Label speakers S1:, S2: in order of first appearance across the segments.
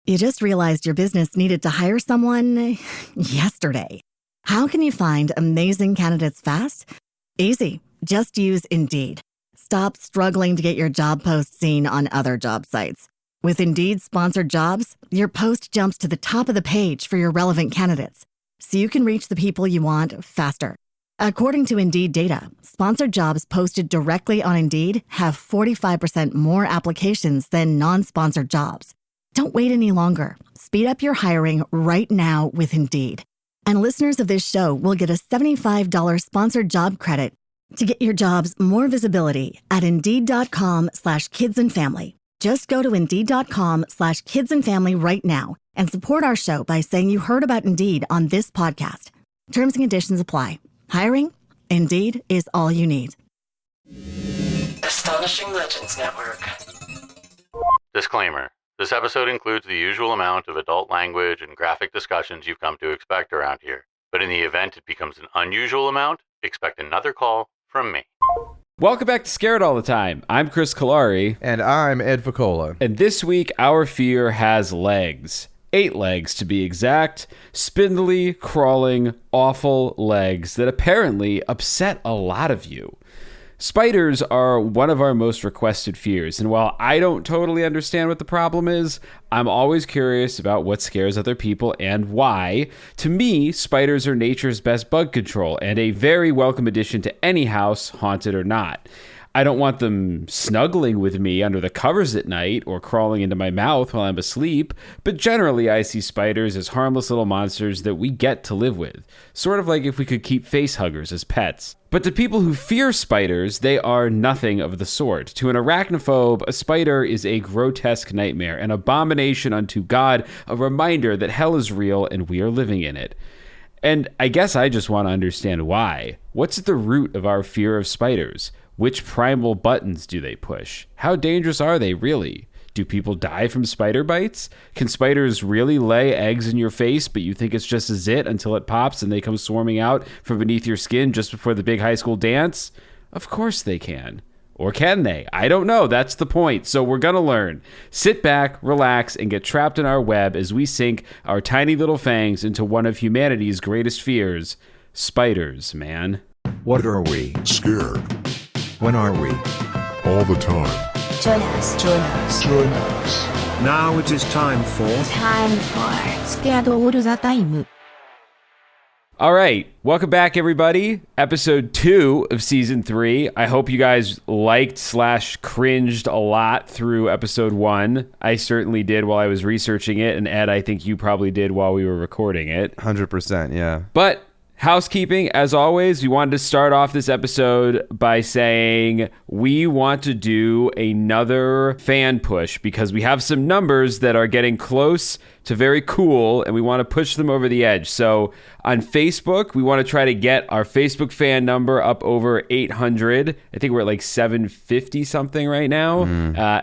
S1: You just realized your business needed to hire someone yesterday. How can you find amazing candidates fast? Easy. Just use Indeed. Stop struggling to get your job post seen on other job sites. With Indeed sponsored jobs, your post jumps to the top of the page for your relevant candidates, so you can reach the people you want faster. According to Indeed data, sponsored jobs posted directly on Indeed have 45% more applications than non-sponsored jobs. Don't wait any longer. Speed up your hiring right now with Indeed. And listeners of this show will get a $75 sponsored job credit to get your jobs more visibility at Indeed.com/kidsandfamily. Just go to Indeed.com/kidsandfamily right now and support our show by saying you heard about Indeed on this podcast. Terms and conditions apply. Hiring? Indeed is all you need.
S2: Astonishing Legends Network.
S3: Disclaimer. This episode includes the usual amount of adult language and graphic discussions you've come to expect around here. But in the event it becomes an unusual amount, expect another call from me.
S4: Welcome back to Scared All the Time. I'm Chris Cullari.
S5: And I'm Ed Voccola.
S4: And this week, our fear has legs. 8 legs, to be exact. Spindly, crawling, awful legs that apparently upset a lot of you. Spiders are one of our most requested fears, and while I don't totally understand what the problem is, I'm always curious about what scares other people and why. To me, spiders are nature's best bug control, and a very welcome addition to any house, haunted or not. I don't want them snuggling with me under the covers at night or crawling into my mouth while I'm asleep, but generally I see spiders as harmless little monsters that we get to live with, sort of like if we could keep face huggers as pets. But to people who fear spiders, they are nothing of the sort. To an arachnophobe, a spider is a grotesque nightmare, an abomination unto God, a reminder that hell is real and we are living in it. And I guess I just want to understand why. What's at the root of our fear of spiders? Which primal buttons do they push? How dangerous are they, really? Do people die from spider bites? Can spiders really lay eggs in your face, but you think it's just a zit until it pops and they come swarming out from beneath your skin just before the big high school dance? Of course they can. Or can they? I don't know. That's the point. So we're going to learn. Sit back, relax, and get trapped in our web as we sink our tiny little fangs into one of humanity's greatest fears. Spiders, man.
S6: What are we?
S7: Scared.
S6: When are we?
S7: All the time.
S8: Join us.
S7: Join us.
S6: Now it is time for
S8: Scared All the Time.
S4: All right. Welcome back, everybody. Episode 2 of Season 3. I hope you guys liked/cringed a lot through episode 1. I certainly did while I was researching it. And Ed, I think you probably did while we were recording it.
S5: 100%, yeah.
S4: But housekeeping, as always, we wanted to start off this episode by saying we want to do another fan push because we have some numbers that are getting close to very cool and we want to push them over the edge. So on Facebook, we want to try to get our Facebook fan number up over 800. I think we're at like 750 something right now.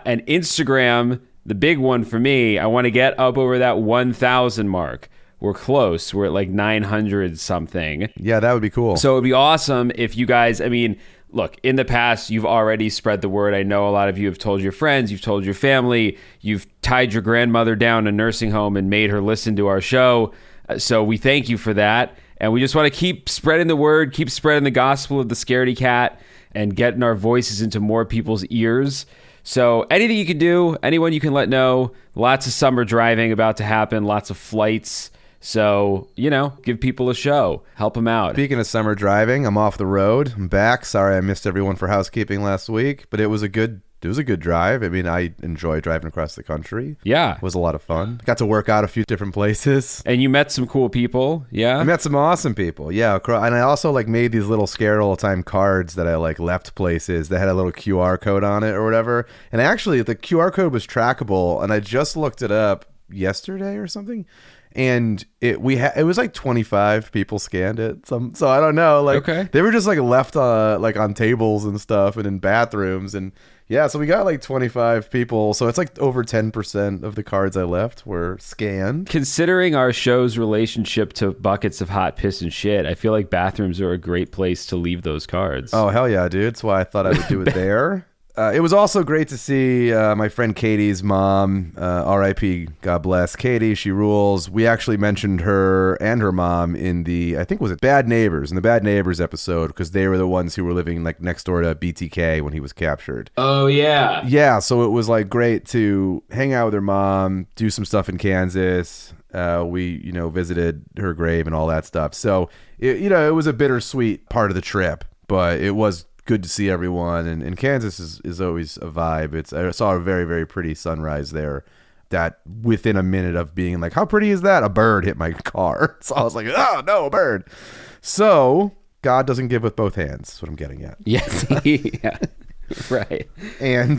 S4: And Instagram, the big one for me, I want to get up over that 1,000 mark. We're close. We're at like 900 something.
S5: Yeah, that would be cool.
S4: So it'd be awesome if you guys, I mean, look, in the past, you've already spread the word. I know a lot of you have told your friends, you've told your family, you've tied your grandmother down in a nursing home and made her listen to our show. So we thank you for that. And we just want to keep spreading the word, keep spreading the gospel of the Scaredy Cat and getting our voices into more people's ears. So anything you can do, anyone you can let know. Lots of summer driving about to happen, lots of flights. So, you know, give people a show. Help them out.
S5: Speaking of summer driving, I'm off the road. I'm back. Sorry I missed everyone for housekeeping last week, but it was a good drive. I mean, I enjoy driving across the country.
S4: Yeah.
S5: It was a lot of fun. Got to work out a few different places.
S4: And you met some cool people. Yeah.
S5: I met some awesome people. Yeah. And I also like made these little Scared All the Time cards that I like left places that had a little QR code on it or whatever. And actually the QR code was trackable and I just looked it up yesterday or something. And it was like 25 people scanned it. So I don't know. Like They were just like left like on tables and stuff and in bathrooms. And yeah, so we got like 25 people. So it's like over 10% of the cards I left were scanned.
S4: Considering our show's relationship to buckets of hot piss and shit, I feel like bathrooms are a great place to leave those cards.
S5: Oh, hell yeah, dude. That's why I thought I would do it there. It was also great to see my friend Katie's mom, R.I.P. God bless Katie. She rules. We actually mentioned her and her mom in the, I think was it Bad Neighbors, in the Bad Neighbors episode, because they were the ones who were living like next door to BTK when he was captured.
S2: Oh, yeah.
S5: Yeah, so it was like great to hang out with her mom, do some stuff in Kansas. We, visited her grave and all that stuff. So, it was a bittersweet part of the trip, but it was good to see everyone, and Kansas is always a vibe. I saw a very, very pretty sunrise there that within a minute of being like, how pretty is that? A bird hit my car. So I was like, oh no, a bird. So God doesn't give with both hands. That's what I'm getting at.
S4: Yes. Yeah. Right.
S5: And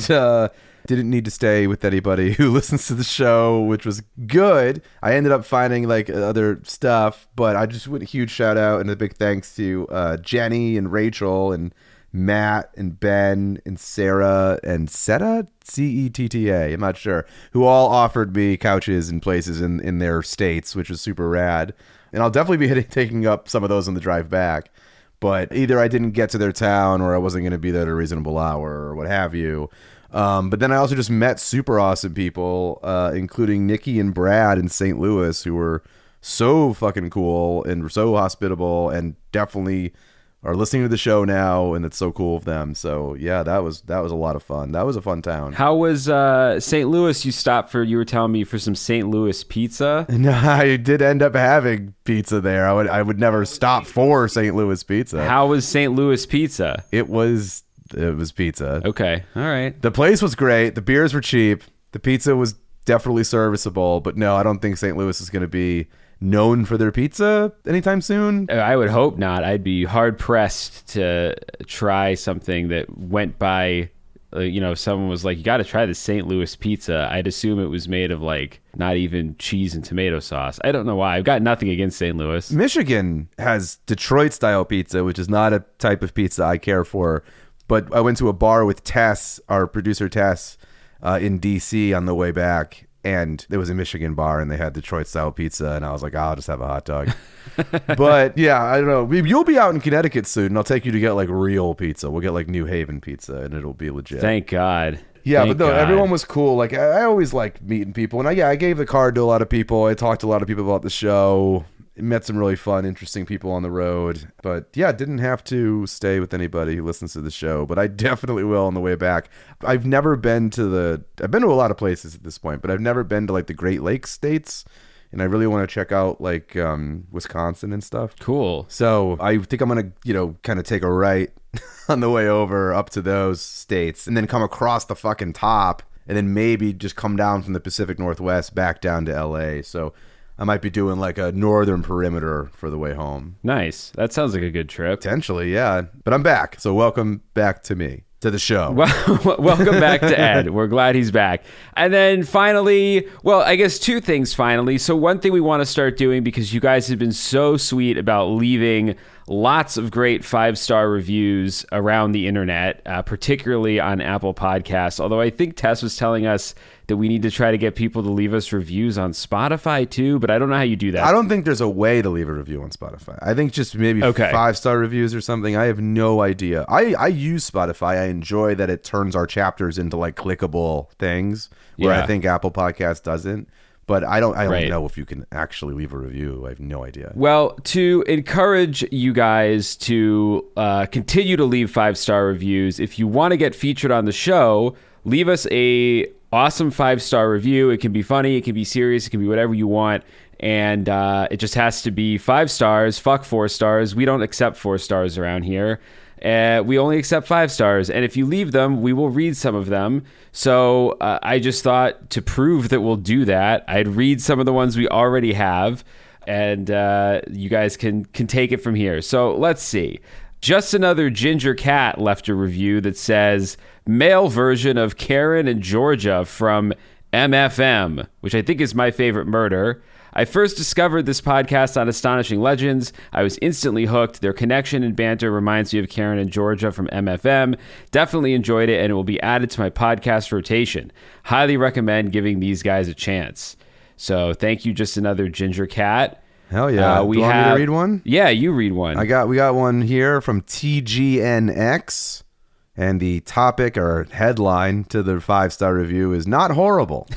S5: didn't need to stay with anybody who listens to the show, which was good. I ended up finding like other stuff, but I just want a huge shout out and a big thanks to Jenny and Rachel and Matt and Ben and Sarah and Seta, Cetta, I'm not sure, who all offered me couches and places in their states, which was super rad. And I'll definitely be taking up some of those on the drive back. But either I didn't get to their town or I wasn't going to be there at a reasonable hour or what have you. But then I also just met super awesome people, including Nikki and Brad in St. Louis, who were so fucking cool and so hospitable and definitely are listening to the show now, and it's so cool of them. So yeah, that was a lot of fun. That was a fun town.
S4: How was St. Louis? You were telling me for some St. Louis pizza.
S5: No, I did end up having pizza there. I would never stop for St. Louis pizza.
S4: How was St. Louis pizza?
S5: It was pizza.
S4: Okay, all right.
S5: The place was great. The beers were cheap. The pizza was definitely serviceable. But no, I don't think St. Louis is going to be known for their pizza anytime soon.
S4: I would hope not. I'd be hard pressed to try something that went by, someone was like, you got to try the St. Louis pizza. I'd assume it was made of like not even cheese and tomato sauce. I don't know why. I've got nothing against St. Louis.
S5: Michigan has Detroit style pizza, which is not a type of pizza I care for. But I went to a bar with Tess, our producer Tess, in DC on the way back. And there was a Michigan bar, and they had Detroit-style pizza, and I was like, I'll just have a hot dog. But, yeah, I don't know. You'll be out in Connecticut soon, and I'll take you to get, like, real pizza. We'll get, like, New Haven pizza, and it'll be legit.
S4: Thank God.
S5: Yeah, but no, everyone was cool. Like, I always like meeting people. And, I gave the card to a lot of people. I talked to a lot of people about the show. Met some really fun, interesting people on the road. But yeah, didn't have to stay with anybody who listens to the show, but I definitely will on the way back. I've been to a lot of places at this point, but I've never been to like the Great Lakes states. And I really want to check out like Wisconsin and stuff.
S4: Cool.
S5: So I think I'm going to, kind of take a right on the way over up to those states and then come across the fucking top and then maybe just come down from the Pacific Northwest back down to LA. So I might be doing like a northern perimeter for the way home.
S4: Nice. That sounds like a good trip.
S5: Potentially, yeah. But I'm back. So welcome back to me, to the show.
S4: Welcome back to Ed. We're glad he's back. And then finally, well, I guess two things finally. So one thing we want to start doing, because you guys have been so sweet about leaving lots of great 5-star reviews around the internet, particularly on Apple Podcasts. Although I think Tess was telling us that we need to try to get people to leave us reviews on Spotify too, but I don't know how you do that.
S5: I don't think there's a way to leave a review on Spotify. I think just maybe 5-star reviews or something. I have no idea. I use Spotify. I enjoy that it turns our chapters into like clickable things where I think Apple Podcasts doesn't. But I don't know if you can actually leave a review. I have no idea.
S4: Well, to encourage you guys to continue to leave 5-star reviews, if you want to get featured on the show, leave us a awesome 5-star review. It can be funny, it can be serious, it can be whatever you want. And it just has to be 5 stars. Fuck 4 stars. We don't accept 4 stars around here. We only accept 5 stars. And if you leave them, we will read some of them. So I just thought to prove that we'll do that, I'd read some of the ones we already have. And you guys can take it from here. So let's see. Just Another Ginger Cat left a review that says, male version of Karen and Georgia from MFM, which I think is my favorite murder. I first discovered this podcast on Astonishing Legends. I was instantly hooked. Their connection and banter reminds me of Karen and Georgia from MFM. Definitely enjoyed it, and it will be added to my podcast rotation. Highly recommend giving these guys a chance. So thank you, Just Another Ginger Cat.
S5: Hell yeah. Do you want me to read one?
S4: Yeah, you read one.
S5: We got one here from TGNX. And the topic or headline to the 5-star review is not horrible.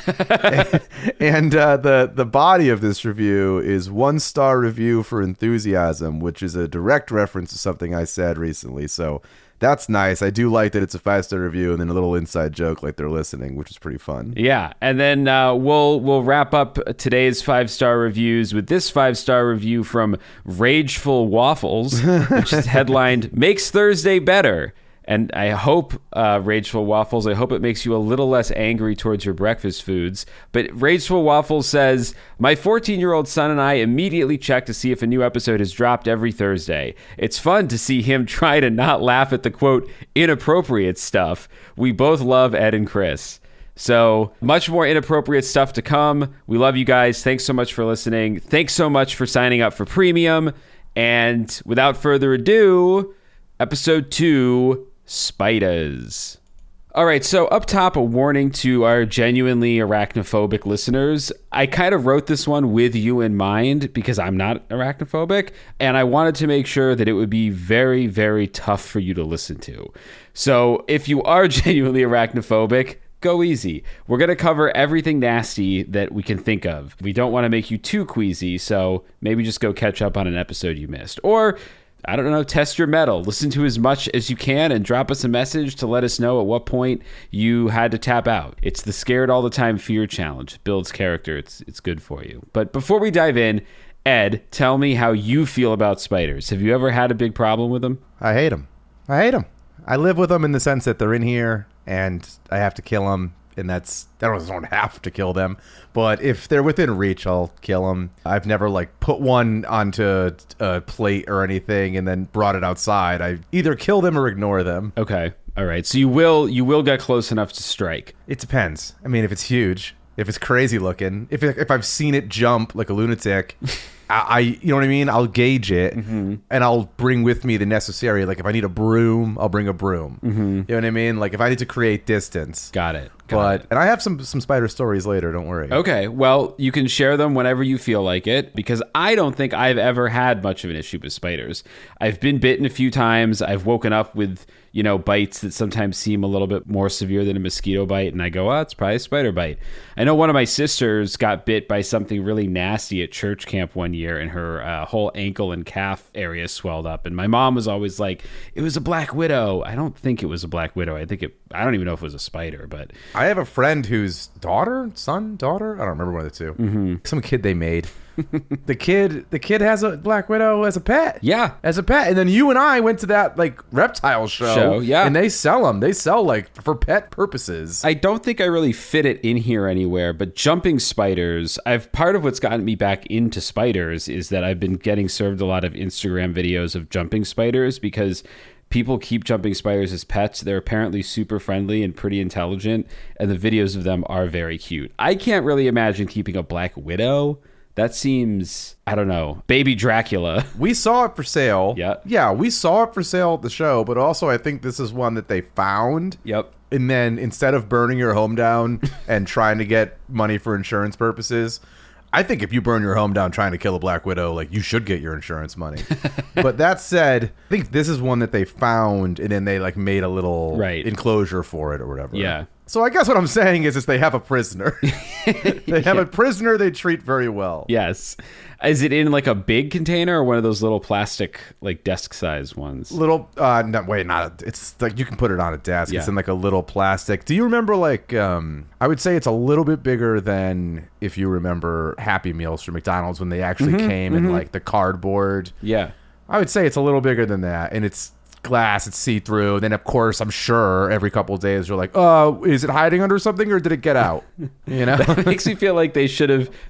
S5: And the body of this review is 1-star review for enthusiasm, which is a direct reference to something I said recently. So that's nice. I do like that it's a 5-star review and then a little inside joke like they're listening, which is pretty fun.
S4: Yeah, and then we'll wrap up today's 5-star reviews with this 5-star review from Rageful Waffles, which is headlined "Makes Thursday Better." And I hope, Rageful Waffles, I hope it makes you a little less angry towards your breakfast foods. But Rageful Waffles says, my 14-year-old son and I immediately check to see if a new episode has dropped every Thursday. It's fun to see him try to not laugh at the, quote, inappropriate stuff. We both love Ed and Chris. So much more inappropriate stuff to come. We love you guys. Thanks so much for listening. Thanks so much for signing up for Premium. And without further ado, episode 2... Spiders. All right, so up top, a warning to our genuinely arachnophobic listeners. I kind of wrote this one with you in mind because I'm not arachnophobic, and I wanted to make sure that it would be very, very tough for you to listen to. So if you are genuinely arachnophobic, go easy. We're going to cover everything nasty that we can think of. We don't want to make you too queasy, so maybe just go catch up on an episode you missed. Or I don't know, test your mettle. Listen to as much as you can and drop us a message to let us know at what point you had to tap out. It's the Scared All the Time Fear Challenge. It builds character. It's good for you. But before we dive in, Ed, tell me how you feel about spiders. Have you ever had a big problem with them?
S5: I hate them. I live with them in the sense that they're in here and I have to kill them. And I don't have to kill them, but if they're within reach, I'll kill them. I've never put one onto a plate or anything and then brought it outside. I either kill them or ignore them.
S4: Okay. All right. So you will get close enough to strike.
S5: It depends. I mean, if it's huge, if it's crazy looking, if I've seen it jump like a lunatic, you know what I mean? I'll gauge it and I'll bring with me the necessary. Like if I need a broom, I'll bring a broom. You know what I mean? Like if I need to create distance.
S4: Got it.
S5: And I have some spider stories later. Don't worry.
S4: Okay. Well, you can share them whenever you feel like it because I don't think I've ever had much of an issue with spiders. I've been bitten a few times. I've woken up with, bites that sometimes seem a little bit more severe than a mosquito bite. And I go, it's probably a spider bite. I know one of my sisters got bit by something really nasty at church camp one year and her whole ankle and calf area swelled up. And my mom was always like, it was a black widow. I don't think it was a black widow. I don't even know if it was a spider, but
S5: I have a friend whose daughter, I don't remember one of the two. Some kid they made. The kid has a black widow as a pet.
S4: Yeah.
S5: As a pet. And then you and I went to that reptile show.
S4: Yeah.
S5: And they sell them. They sell for pet purposes.
S4: I don't think I really fit it in here anywhere, but jumping spiders, part of what's gotten me back into spiders is that I've been getting served a lot of Instagram videos of jumping spiders because people keep jumping spiders as pets. They're apparently super friendly and pretty intelligent, and the videos of them are very cute. I can't really imagine keeping a black widow. That seems, I don't know, baby Dracula.
S5: We saw it for sale.
S4: Yeah.
S5: Yeah, we saw it for sale at the show, but also I think this is one that they found.
S4: Yep.
S5: And then instead of burning your home down and trying to get money for insurance purposes, I think if you burn your home down trying to kill a black widow, you should get your insurance money. But that said, I think this is one that they found and then they made a little enclosure for it or whatever.
S4: Yeah.
S5: So I guess what I'm saying is they have a prisoner. They have a prisoner they treat very well.
S4: Yes. Is it in a big container or one of those little plastic desk size ones?
S5: Little it's you can put it on a desk.
S4: Yeah.
S5: It's in a little plastic. Do you remember I would say it's a little bit bigger than if you remember Happy Meals from McDonald's when they actually came in the cardboard.
S4: Yeah.
S5: I would say it's a little bigger than that, and it's glass, it's see-through. And then of course I'm sure every couple of days you're like, oh, is it hiding under something or did it get out? That
S4: makes me feel like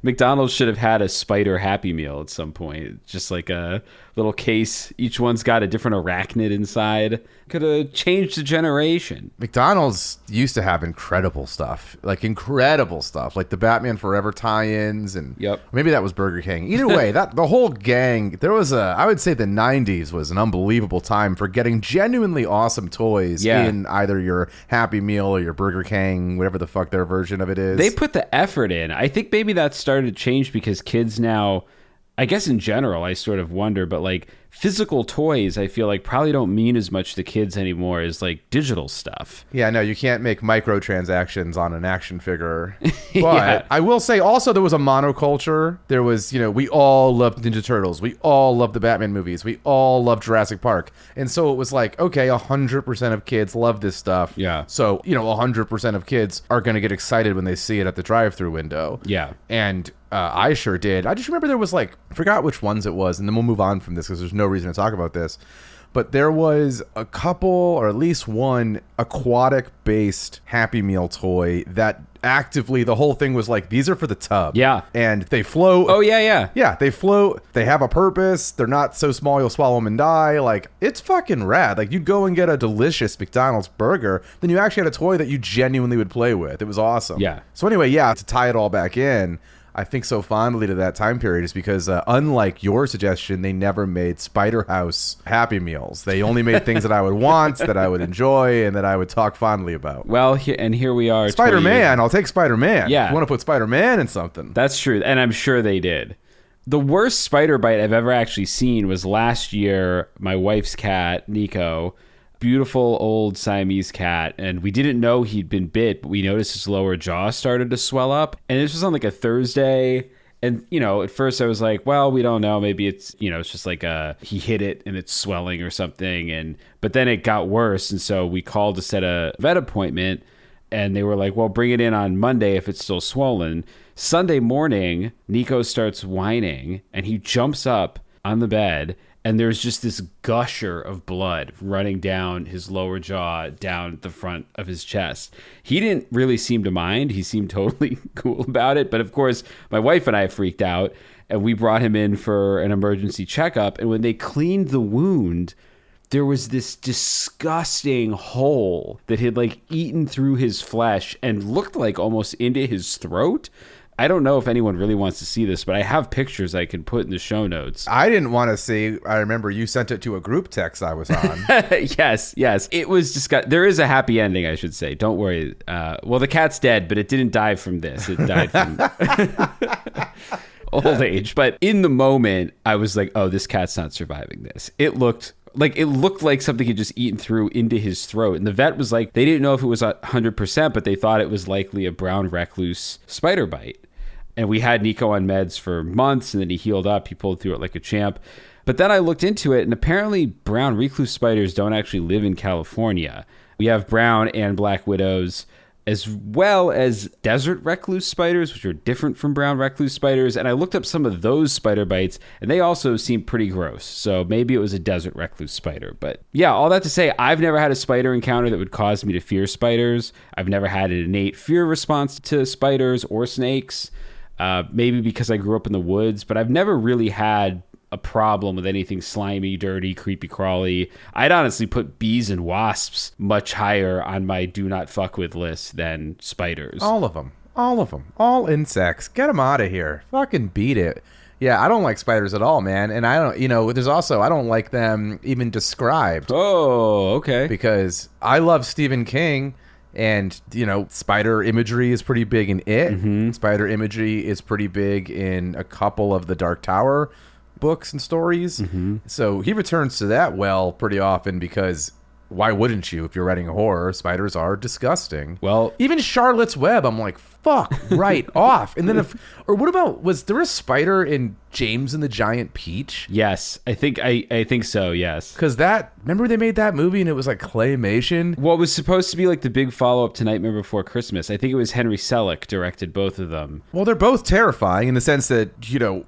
S4: McDonald's should have had a spider Happy Meal at some point, just a little case, each one's got a different arachnid inside. Could have changed the generation.
S5: McDonald's used to have incredible stuff, like the Batman Forever tie-ins, and maybe that was Burger King. Either way, the whole gang, I would say the 90s was an unbelievable time for getting genuinely awesome toys in either your Happy Meal or your Burger King, whatever the fuck their version of it is.
S4: They put the effort in. I think maybe that started to change because kids now, I guess in general, I sort of wonder, but physical toys, I feel like, probably don't mean as much to kids anymore as like digital stuff.
S5: Yeah, no, you can't make microtransactions on an action figure. But
S4: Yeah.
S5: I will say also there was a monoculture. There was, we all loved Ninja Turtles. We all loved the Batman movies. We all loved Jurassic Park. And so it was like, okay, 100% of kids love this stuff.
S4: Yeah.
S5: So, 100% of kids are going to get excited when they see it at the drive-through window.
S4: Yeah.
S5: And I sure did. I just remember there was I forgot which ones it was, and then we'll move on from this because there's no reason to talk about this. But there was a couple, or at least one, aquatic-based Happy Meal toy that actively, the whole thing was like, these are for the tub.
S4: Yeah.
S5: And they float.
S4: Oh, yeah.
S5: Yeah, they float. They have a purpose. They're not so small you'll swallow them and die. Like, it's fucking rad. Like, you'd go and get a delicious McDonald's burger, then you actually had a toy that you genuinely would play with. It was awesome.
S4: Yeah.
S5: So anyway, yeah, to tie it all back in, I think so fondly to that time period is because unlike your suggestion, they never made Spider House Happy Meals. They only made things that I would want, that I would enjoy, and that I would talk fondly about.
S4: Well, here we are.
S5: Spider-Man. I'll take Spider-Man.
S4: Yeah.
S5: If you want to put Spider-Man in something.
S4: That's true, and I'm sure they did. The worst spider bite I've ever actually seen was last year. My wife's cat, Nico, beautiful old Siamese cat, and we didn't know he'd been bit, but we noticed his lower jaw started to swell up. And this was on like a Thursday. And, at first I was like, well, we don't know. Maybe it's, it's just like he hit it and it's swelling or something. But then it got worse. And so we called to set a vet appointment, and they were like, well, bring it in on Monday if it's still swollen. Sunday morning, Nico starts whining and he jumps up on the bed, and there's just this gusher of blood running down his lower jaw, down the front of his chest. He didn't really seem to mind. He seemed totally cool about it. But of course, my wife and I freaked out, and we brought him in for an emergency checkup. And when they cleaned the wound, there was this disgusting hole that had eaten through his flesh and looked like almost into his throat. I don't know if anyone really wants to see this, but I have pictures I can put in the show notes.
S5: I didn't want to see. I remember you sent it to a group text I was on.
S4: Yes. It was disgusting. There is a happy ending, I should say. Don't worry. Well, the cat's dead, but it didn't die from this. It died from old age. But in the moment, I was like, oh, this cat's not surviving this. It looked like something had just eaten through into his throat. And the vet was like, they didn't know if it was 100%, but they thought it was likely a brown recluse spider bite. And we had Nico on meds for months, and then he healed up. He pulled through it like a champ. But then I looked into it, and apparently brown recluse spiders don't actually live in California. We have brown and black widows, as well as desert recluse spiders, which are different from brown recluse spiders. And I looked up some of those spider bites, and they also seem pretty gross. So maybe it was a desert recluse spider. But yeah, all that to say, I've never had a spider encounter that would cause me to fear spiders. I've never had an innate fear response to spiders or snakes. Maybe because I grew up in the woods, but I've never really had a problem with anything slimy, dirty, creepy, crawly. I'd honestly put bees and wasps much higher on my do not fuck with list than spiders.
S5: All of them. All insects. Get them out of here. Fucking beat it. Yeah, I don't like spiders at all, man. And I don't, there's also, I don't like them even described.
S4: Oh, okay.
S5: Because I love Stephen King. And, spider imagery is pretty big in it. Mm-hmm. Spider imagery is pretty big in a couple of the Dark Tower books and stories. Mm-hmm. So he returns to that well pretty often because why wouldn't you if you're writing horror? Spiders are disgusting.
S4: Well,
S5: even Charlotte's Web, I'm like, fuck right off. And then what about, was there a spider in James and the Giant Peach?
S4: Yes, I think so, yes.
S5: Because remember they made that movie and it was like claymation?
S4: Well, it was supposed to be like the big follow-up to Nightmare Before Christmas. I think it was Henry Selick directed both of them.
S5: Well, they're both terrifying in the sense that,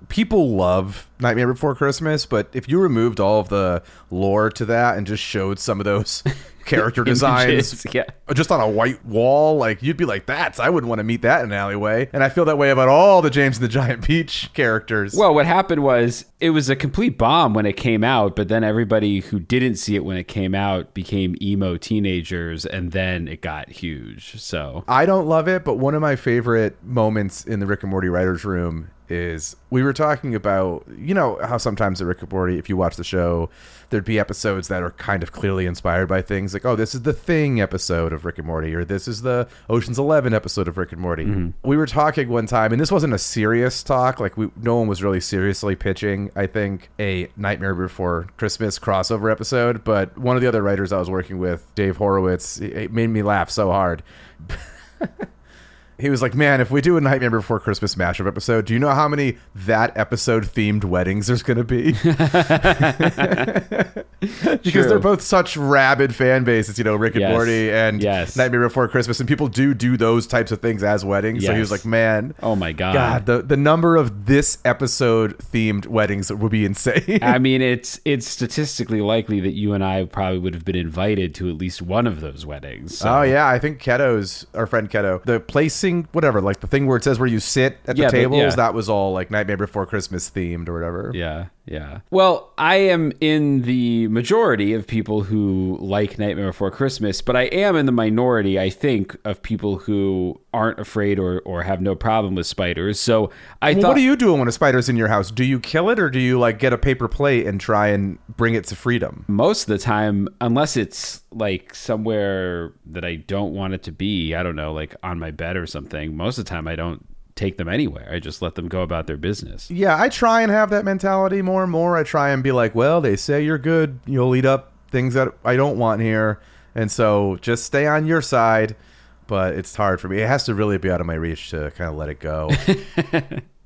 S5: people love Nightmare Before Christmas, but if you removed all of the lore to that and just showed some of those character designs just on a white wall, you'd be like, I wouldn't want to meet that in an alleyway. And I feel that way about all the James and the Giant Peach characters.
S4: Well, what happened was it was a complete bomb when it came out, but then everybody who didn't see it when it came out became emo teenagers, and then it got huge. So
S5: I don't love it, but one of my favorite moments in the Rick and Morty writers' room is we were talking about, you know, how sometimes at Rick and Morty, if you watch the show, there'd be episodes that are kind of clearly inspired by things like, oh, this is the Thing episode of Rick and Morty, or this is the Ocean's 11 episode of Rick and Morty. We were talking one time, and this wasn't a serious talk. Like, no one was really seriously pitching, I think, a Nightmare Before Christmas crossover episode. But one of the other writers I was working with, Dave Horowitz, it made me laugh so hard. He was like, man, if we do a Nightmare Before Christmas mashup episode, do you know how many that episode themed weddings there's going to be? Because they're both such rabid fan bases, you know, Rick and Morty and Nightmare Before Christmas. And people do those types of things as weddings. So he was like, man.
S4: Oh, my God.
S5: The number of this episode themed weddings would be insane.
S4: I mean, it's statistically likely that you and I probably would have been invited to at least one of those weddings. So.
S5: Oh, yeah. I think our friend Keto, the placing, whatever, like the thing where it says where you sit at the tables, that was all like Nightmare Before Christmas themed or whatever.
S4: Yeah. Well, I am in the majority of people who like Nightmare Before Christmas, but I am in the minority, I think, of people who aren't afraid or have no problem with spiders. So I thought,
S5: what are you doing when a spider's in your house? Do you kill it, or do you like get a paper plate and try and bring it to freedom?
S4: Most of the time, unless it's like somewhere that I don't want it to be, I don't know, like on my bed or something, most of the time I don't take them anywhere. I just let them go about their business.
S5: Yeah, I try and have that mentality more and more. I try and be like, well, they say you're good. You'll eat up things that I don't want here. And so just stay on your side. But it's hard for me. It has to really be out of my reach to kind of let it go.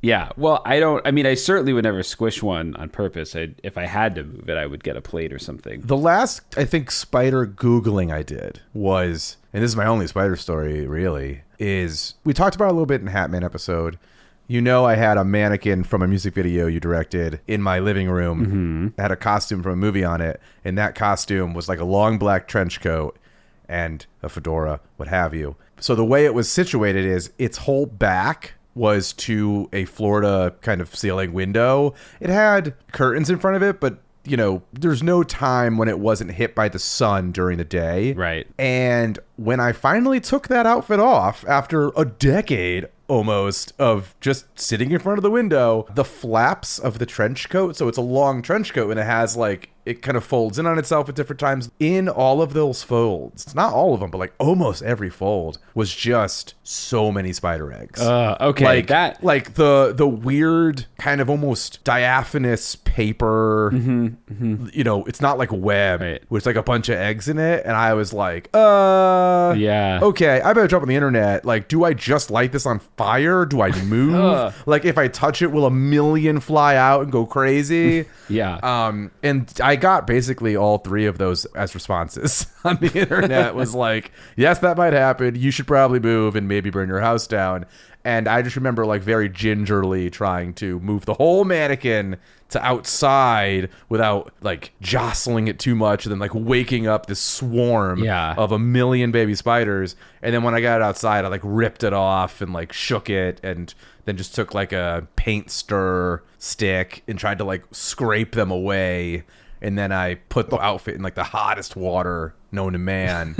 S4: Yeah, well, I certainly would never squish one on purpose. If I had to move it, I would get a plate or something.
S5: The last, I think, spider Googling I did was, and this is my only spider story really, is we talked about it a little bit in Hatman episode. You know, I had a mannequin from a music video you directed in my living room. It had a costume from a movie on it, and that costume was like a long black trench coat and a fedora, what have you. So the way it was situated is its whole back was to a Florida kind of ceiling window. It had curtains in front of it, but you know, there's no time when it wasn't hit by the sun during the day.
S4: Right.
S5: And when I finally took that outfit off after a decade almost of just sitting in front of the window, the flaps of the trench coat, so it's a long trench coat and it has like, it kind of folds in on itself at different times. In all of those folds, not all of them, but like almost every fold was just so many spider eggs.
S4: Okay.
S5: Like the weird kind of almost diaphanous paper, you know, it's not like web, with like a bunch of eggs in it. And I was like,
S4: yeah,
S5: okay, I better jump on the internet. Like, do I just light this on fire? Do I move? Like, if I touch it, will a million fly out and go crazy?
S4: Yeah.
S5: And I got basically all three of those as responses on the internet. Was like, yes, that might happen. You should probably move and maybe burn your house down. And I just remember like very gingerly trying to move the whole mannequin to outside without like jostling it too much and then like waking up this swarm of a million baby spiders. And then when I got it outside, I like ripped it off and like shook it and then just took like a paint stir stick and tried to like scrape them away. And then I put the outfit in like the hottest water known to man.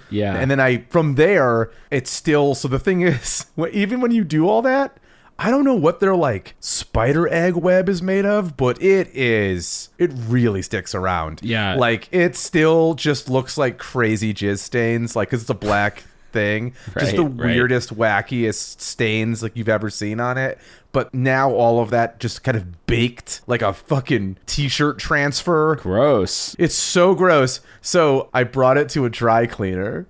S4: Yeah.
S5: And then from there, it's still, so the thing is, even when you do all that, I don't know what their like spider egg web is made of, but it really sticks around.
S4: Yeah.
S5: Like it still just looks like crazy jizz stains, like 'cause it's a black thing. Just the weirdest, wackiest stains like you've ever seen on it. But now all of that just kind of baked like a fucking t-shirt transfer.
S4: Gross.
S5: It's so gross. So I brought it to a dry cleaner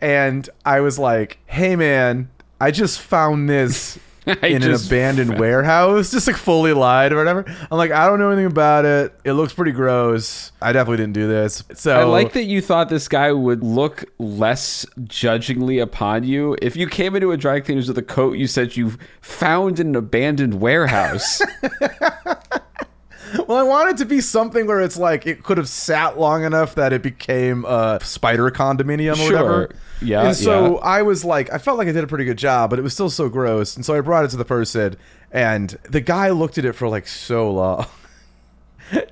S5: and I was like, hey man, I just found this in an abandoned warehouse, just like fully lied or whatever. I'm like, I don't know anything about it. It looks pretty gross. I definitely didn't do this. So
S4: I like that you thought this guy would look less judgingly upon you. If you came into a dry cleaners with a coat you said you found in an abandoned warehouse.
S5: Well, I want it to be something where it's like it could have sat long enough that it became a spider condominium or whatever.
S4: Yeah.
S5: And so I was like, I felt like I did a pretty good job, but it was still so gross. And so I brought it to the person, and the guy looked at it for like so long.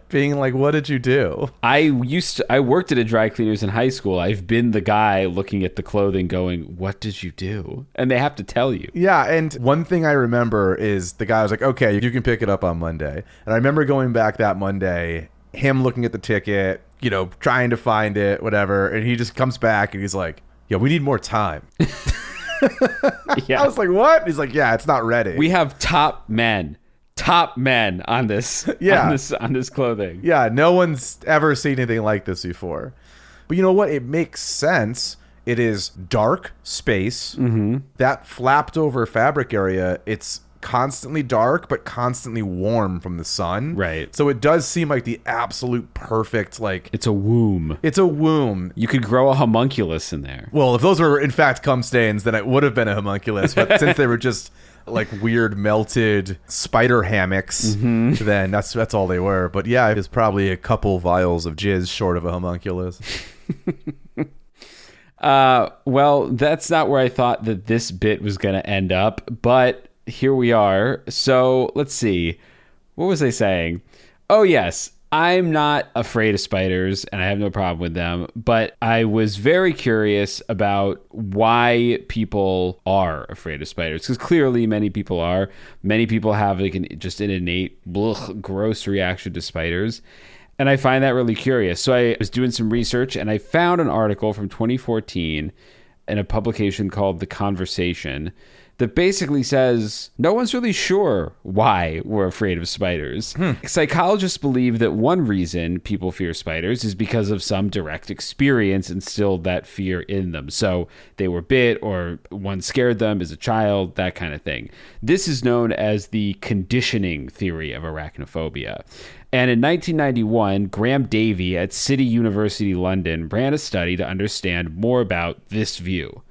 S5: being like, what did you do?
S4: I worked at a dry cleaners in high school. I've been the guy looking at the clothing going, what did you do? And they have to tell you.
S5: Yeah, and one thing I remember is the guy was like, okay, you can pick it up on Monday. And I remember going back that Monday, him looking at the ticket, trying to find it, whatever. And he just comes back and he's like, yeah, we need more time.
S4: Yeah.
S5: I was like, what? He's like, yeah, it's not ready.
S4: We have top men on this on this clothing.
S5: Yeah, no one's ever seen anything like this before. But you know what? It makes sense. It is dark space. Mm-hmm. That flapped over fabric area, it's constantly dark but constantly warm from the sun.
S4: Right.
S5: So it does seem like the absolute perfect, like...
S4: It's a womb.
S5: It's a womb.
S4: You could grow a homunculus in there.
S5: Well, if those were in fact cum stains, then it would have been a homunculus. But since they were just... like weird melted spider hammocks, then that's all they were. But yeah, it's probably a couple vials of jizz short of a homunculus.
S4: Well, that's not where I thought that this bit was going to end up, but here we are. So let's see. What was I saying? Oh, yes. I'm not afraid of spiders and I have no problem with them, but I was very curious about why people are afraid of spiders, because clearly many people are. Many people have like just an innate gross reaction to spiders. And I find that really curious. So I was doing some research and I found an article from 2014 in a publication called The Conversation that basically says no one's really sure why we're afraid of spiders. Psychologists believe that one reason people fear spiders is because of some direct experience instilled that fear in them. So they were bit or one scared them as a child, that kind of thing. This is known as the conditioning theory of arachnophobia. And in 1991, Graham Davey at City University London ran a study to understand more about this view.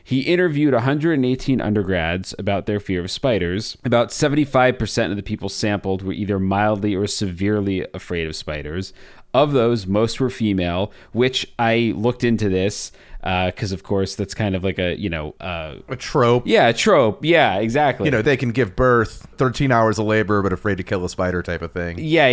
S4: He interviewed 118 undergrads about their fear of spiders. About 75% of the people sampled were either mildly or severely afraid of spiders. Of those, most were female, which I looked into this because, of course, that's kind of like a
S5: trope.
S4: Yeah, a trope. Yeah, exactly.
S5: They can give birth, 13 hours of labor, but afraid to kill a spider type of thing.
S4: Yeah.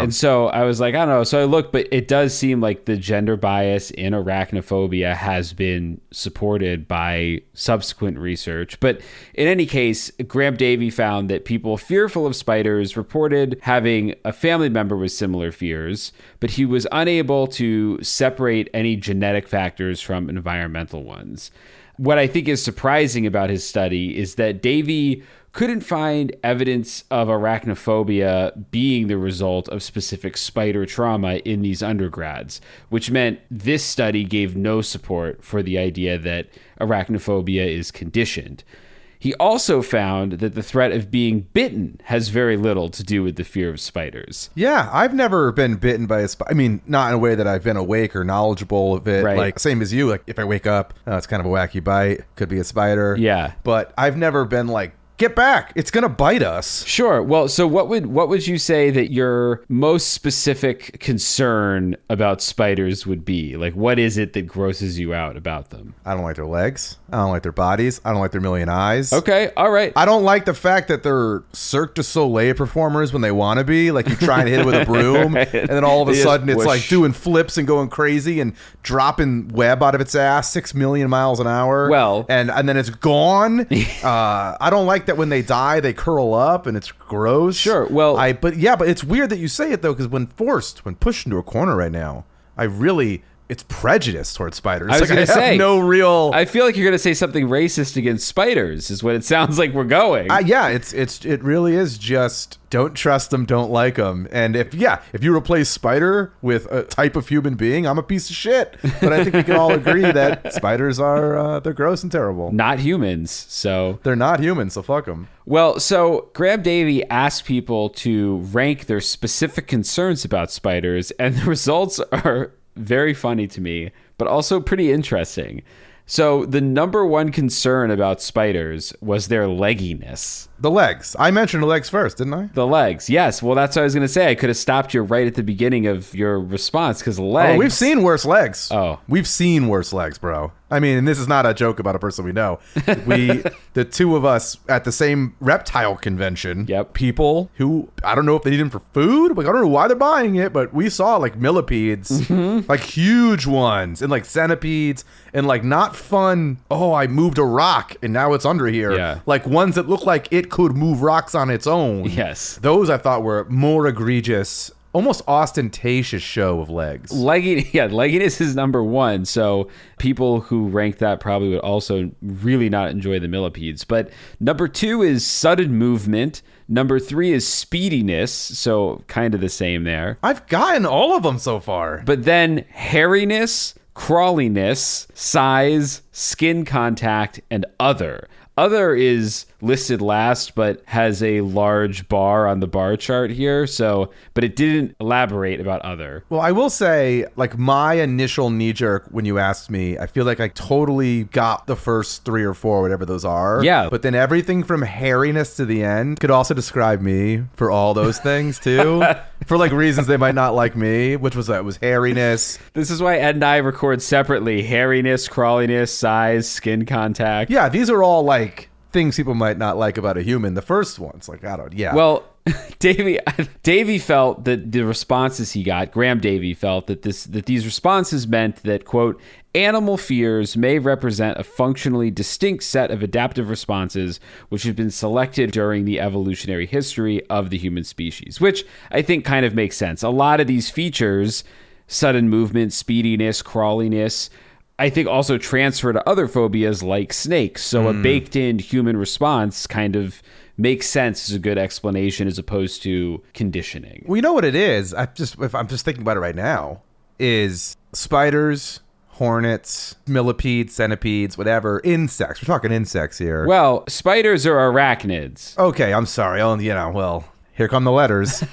S4: And so I was like, I don't know. So I looked, but it does seem like the gender bias in arachnophobia has been supported by subsequent research. But in any case, Graham Davey found that people fearful of spiders reported having a family member with similar fears, but he was unable to separate any genetic factors from environmental ones. What I think is surprising about his study is that Davey couldn't find evidence of arachnophobia being the result of specific spider trauma in these undergrads, which meant this study gave no support for the idea that arachnophobia is conditioned. He also found that the threat of being bitten has very little to do with the fear of spiders.
S5: Yeah, I've never been bitten by a spider. I mean, not in a way that I've been awake or knowledgeable of it.
S4: Right.
S5: Like, same as you. Like, if I wake up, it's kind of a wacky bite. Could be a spider.
S4: Yeah.
S5: But I've never been like, get back. It's going to bite us.
S4: Sure. Well, so what would you say that your most specific concern about spiders would be? Like, what is it that grosses you out about them?
S5: I don't like their legs. I don't like their bodies. I don't like their million eyes.
S4: Okay. All right.
S5: I don't like the fact that they're Cirque du Soleil performers when they want to be. Like, you try and hit it with a broom, and then all of a sudden it's like doing flips and going crazy and dropping web out of its ass 6 million miles an hour.
S4: Well,
S5: and then it's gone. I don't like that when they die, they curl up and it's gross.
S4: Sure. Well,
S5: but it's weird that you say it though, because when pushed into a corner right now, it's prejudice towards spiders.
S4: I was going to say,
S5: no real.
S4: I feel like you're going to say something racist against spiders, is what it sounds like we're going.
S5: Yeah, it really is just don't trust them, don't like them. And if you replace spider with a type of human being, I'm a piece of shit. But I think we can all agree that spiders they're gross and terrible.
S4: Not humans, so
S5: they're not humans, so fuck them.
S4: Well, so Graham Davey asked people to rank their specific concerns about spiders, and the results are very funny to me, but also pretty interesting. So the number one concern about spiders was their legginess.
S5: The legs. I mentioned the legs first, didn't I?
S4: The legs, yes. Well, that's what I was going to say. I could have stopped you right at the beginning of your response, because legs...
S5: Oh, we've seen worse legs.
S4: Oh.
S5: We've seen worse legs, bro. I mean, and this is not a joke about a person we know. The two of us at the same reptile convention.
S4: Yep.
S5: People who, I don't know if they need them for food. Like, I don't know why they're buying it, but we saw like millipedes, like huge ones, and like centipedes, and like not fun. Oh, I moved a rock and now it's under here.
S4: Yeah.
S5: Like ones that look like it could move rocks on its own.
S4: Yes.
S5: Those I thought were more egregious, almost ostentatious show of legs.
S4: Legginess is number one. So people who rank that probably would also really not enjoy the millipedes. But number two is sudden movement. Number three is speediness. So kind of the same there.
S5: I've gotten all of them so far.
S4: But then hairiness, crawliness, size, skin contact, and other. Other is listed last, but has a large bar on the bar chart here. So, but it didn't elaborate about other.
S5: Well, I will say, like, my initial knee jerk when you asked me, I feel like I totally got the first 3 or 4, whatever those are.
S4: Yeah.
S5: But then everything from hairiness to the end could also describe me for all those things too. For like reasons they might not like me, which was that was hairiness.
S4: This is why Ed and I record separately. Hairiness, crawliness, size, skin contact.
S5: Yeah, these are all like things people might not like about a human. The first one's like, I don't, yeah.
S4: Well, Davey felt that the responses he got, Graham Davey felt that these responses meant that, quote, animal fears may represent a functionally distinct set of adaptive responses which have been selected during the evolutionary history of the human species, which I think kind of makes sense. A lot of these features, sudden movement, speediness, crawliness, I think also transfer to other phobias like snakes. So a baked-in human response kind of makes sense as a good explanation as opposed to conditioning.
S5: Well, you know what it is? If I'm just thinking about it right now, is spiders, hornets, millipedes, centipedes, whatever, insects. We're talking insects here.
S4: Well, spiders are arachnids.
S5: Okay, I'm sorry. Well, here come the letters.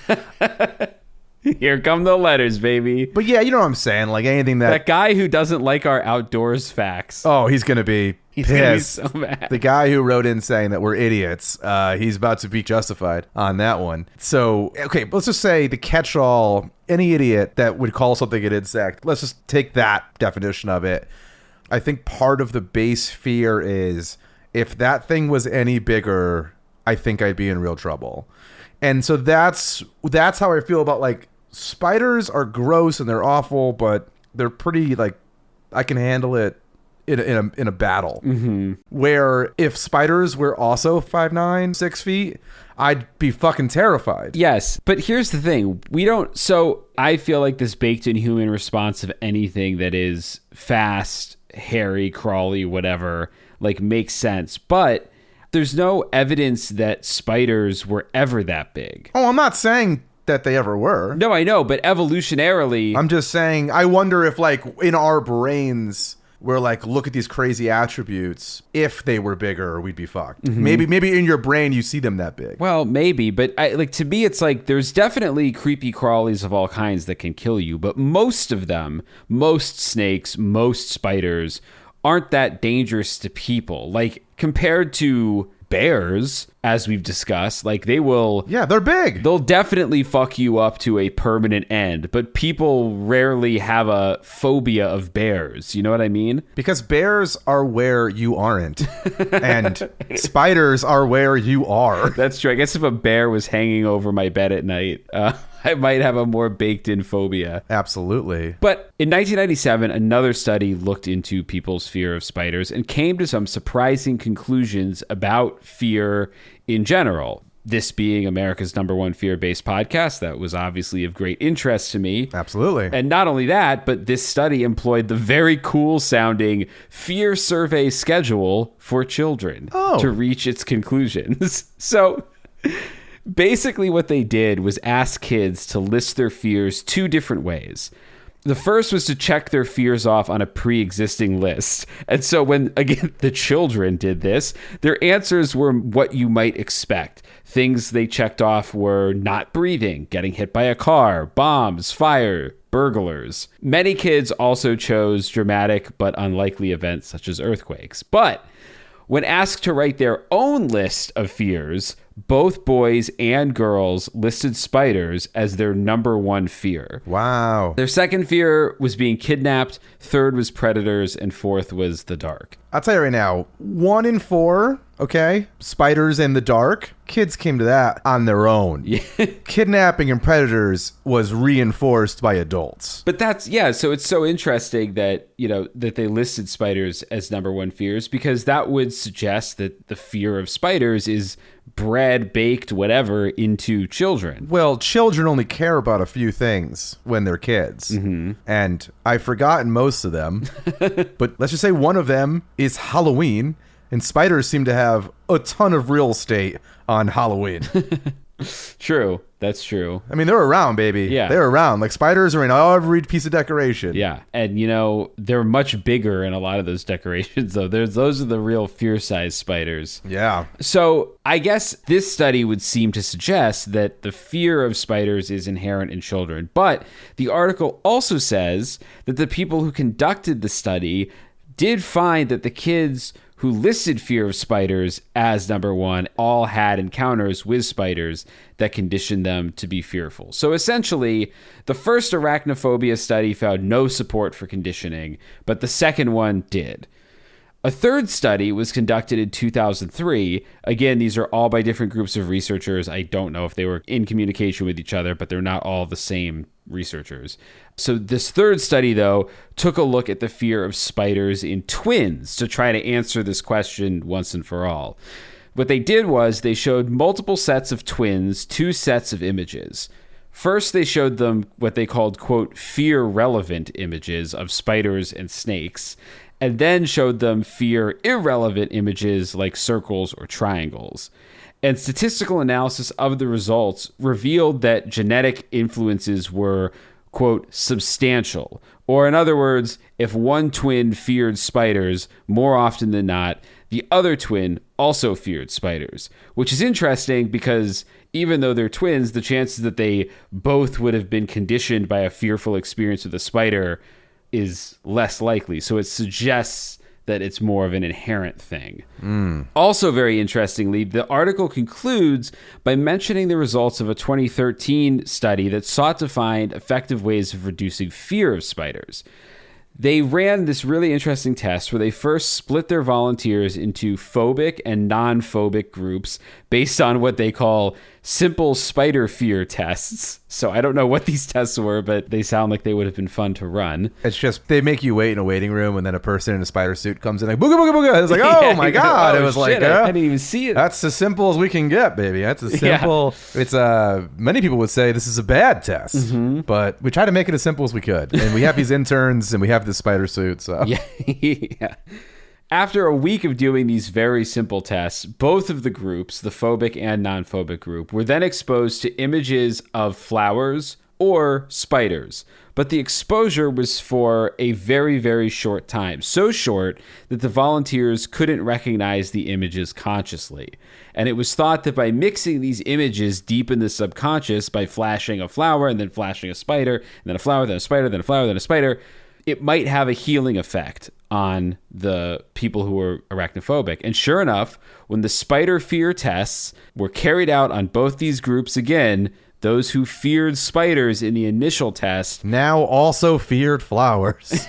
S4: Here come the letters, baby.
S5: But yeah, you know what I'm saying? Like anything
S4: That guy who doesn't like our outdoors facts.
S5: Oh, he's going to be pissed.
S4: Gonna be so mad.
S5: The guy who wrote in saying that we're idiots, he's about to be justified on that one. So, okay, let's just say the catch-all, any idiot that would call something an insect, let's just take that definition of it. I think part of the base fear is if that thing was any bigger, I think I'd be in real trouble. And so that's how I feel about, like, spiders are gross and they're awful, but they're pretty, like, I can handle it in a battle. Mm-hmm. Where if spiders were also 5'9", 6 feet, I'd be fucking terrified.
S4: Yes, but here's the thing. So I feel like this baked-in human response of anything that is fast, hairy, crawly, whatever, like, makes sense. But there's no evidence that spiders were ever that big.
S5: Oh, I'm not saying that they ever were.
S4: No, I know, but evolutionarily...
S5: I'm just saying, I wonder if, like, in our brains, we're like, look at these crazy attributes. If they were bigger, we'd be fucked. Mm-hmm. Maybe in your brain, you see them that big.
S4: Well, maybe, but to me, it's like, there's definitely creepy crawlies of all kinds that can kill you, but most of them, most snakes, most spiders, aren't that dangerous to people. Like, compared to bears, as we've discussed, like, they will...
S5: Yeah, they're big.
S4: They'll definitely fuck you up to a permanent end, but people rarely have a phobia of bears. You know what I mean?
S5: Because bears are where you aren't. And spiders are where you are.
S4: That's true. I guess if a bear was hanging over my bed at night, I might have a more baked-in phobia.
S5: Absolutely.
S4: But in 1997, another study looked into people's fear of spiders and came to some surprising conclusions about fear in general. This being America's #1 fear-based podcast, that was obviously of great interest to me.
S5: Absolutely.
S4: And not only that, but this study employed the very cool-sounding fear survey schedule for children to reach its conclusions. So... basically what they did was ask kids to list their fears 2 different ways. The first was to check their fears off on a pre-existing list. And so when, again, the children did this, their answers were what you might expect. Things they checked off were not breathing, getting hit by a car, bombs, fire, burglars. Many kids also chose dramatic but unlikely events such as earthquakes. But when asked to write their own list of fears, both boys and girls listed spiders as their number one fear.
S5: Wow.
S4: Their second fear was being kidnapped, third was predators, and fourth was the dark.
S5: I'll tell you right now, 1 in 4, okay, spiders in the dark, kids came to that on their own.
S4: Yeah.
S5: Kidnapping and predators was reinforced by adults.
S4: But that's, yeah, so it's so interesting that, that they listed spiders as number one fears, because that would suggest that the fear of spiders is bred, baked, whatever, into children.
S5: Well, children only care about a few things when they're kids. Mm-hmm. And I've forgotten most of them. But let's just say one of them is Halloween, and spiders seem to have a ton of real estate on Halloween.
S4: True. That's true.
S5: I mean, they're around, baby.
S4: Yeah.
S5: They're around. Like, spiders are in every piece of decoration.
S4: Yeah. And, they're much bigger in a lot of those decorations, though. Those are the real fear-sized spiders.
S5: Yeah.
S4: So I guess this study would seem to suggest that the fear of spiders is inherent in children. But the article also says that the people who conducted the study did find that the kids who listed fear of spiders as number one all had encounters with spiders that conditioned them to be fearful. So essentially, the first arachnophobia study found no support for conditioning, but the second one did. A third study was conducted in 2003. Again, these are all by different groups of researchers. I don't know if they were in communication with each other, but they're not all the same researchers. So this third study, though, took a look at the fear of spiders in twins to try to answer this question once and for all. What they did was they showed multiple sets of twins, 2 sets of images. First, they showed them what they called, quote, fear-relevant images of spiders and snakes, and then showed them fear-irrelevant images like circles or triangles. And statistical analysis of the results revealed that genetic influences were, quote, substantial. Or in other words, if one twin feared spiders, more often than not, the other twin also feared spiders. Which is interesting because even though they're twins, the chances that they both would have been conditioned by a fearful experience with a spider is less likely. So it suggests that it's more of an inherent thing. Also, very interestingly, the article concludes by mentioning the results of a 2013 study that sought to find effective ways of reducing fear of spiders. They ran this really interesting test where they first split their volunteers into phobic and non-phobic groups based on what they call simple spider fear tests. So I don't know what these tests were, but they sound like they would have been fun to run.
S5: It's just, they make you wait in a waiting room, and then a person in a spider suit comes in like, booga, booga, booga. It's like, oh my God.
S4: Oh,
S5: it was
S4: shit,
S5: like,
S4: I didn't even see it.
S5: That's as simple as we can get, baby. That's as simple. Yeah. It's, many people would say this is a bad test, but we try to make it as simple as we could. And we have these interns and we have this spider suit. So
S4: yeah. After a week of doing these very simple tests, both of the groups, the phobic and non-phobic group, were then exposed to images of flowers or spiders. But the exposure was for a very, very short time. So short that the volunteers couldn't recognize the images consciously. And it was thought that by mixing these images deep in the subconscious, by flashing a flower and then flashing a spider, and then a flower, then a spider, then a flower, then a spider, it might have a healing effect on the people who were arachnophobic. And sure enough, when the spider fear tests were carried out on both these groups again, those who feared spiders in the initial test
S5: now also feared flowers.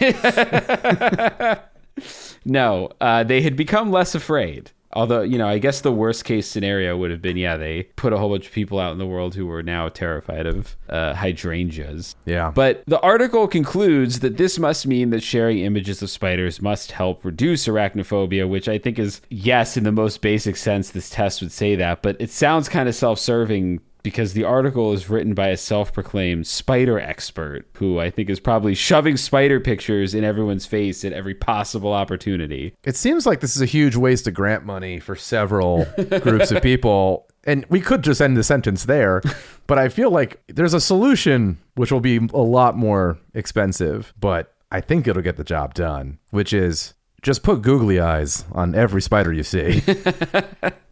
S4: No, they had become less afraid. Although, I guess the worst case scenario would have been, they put a whole bunch of people out in the world who were now terrified of hydrangeas.
S5: Yeah.
S4: But the article concludes that this must mean that sharing images of spiders must help reduce arachnophobia, which I think is, yes, in the most basic sense, this test would say that. But it sounds kind of self-serving because the article is written by a self-proclaimed spider expert who I think is probably shoving spider pictures in everyone's face at every possible opportunity.
S5: It seems like this is a huge waste of grant money for several groups of people. And we could just end the sentence there, but I feel like there's a solution which will be a lot more expensive, but I think it'll get the job done, which is Just put googly eyes on every spider you see.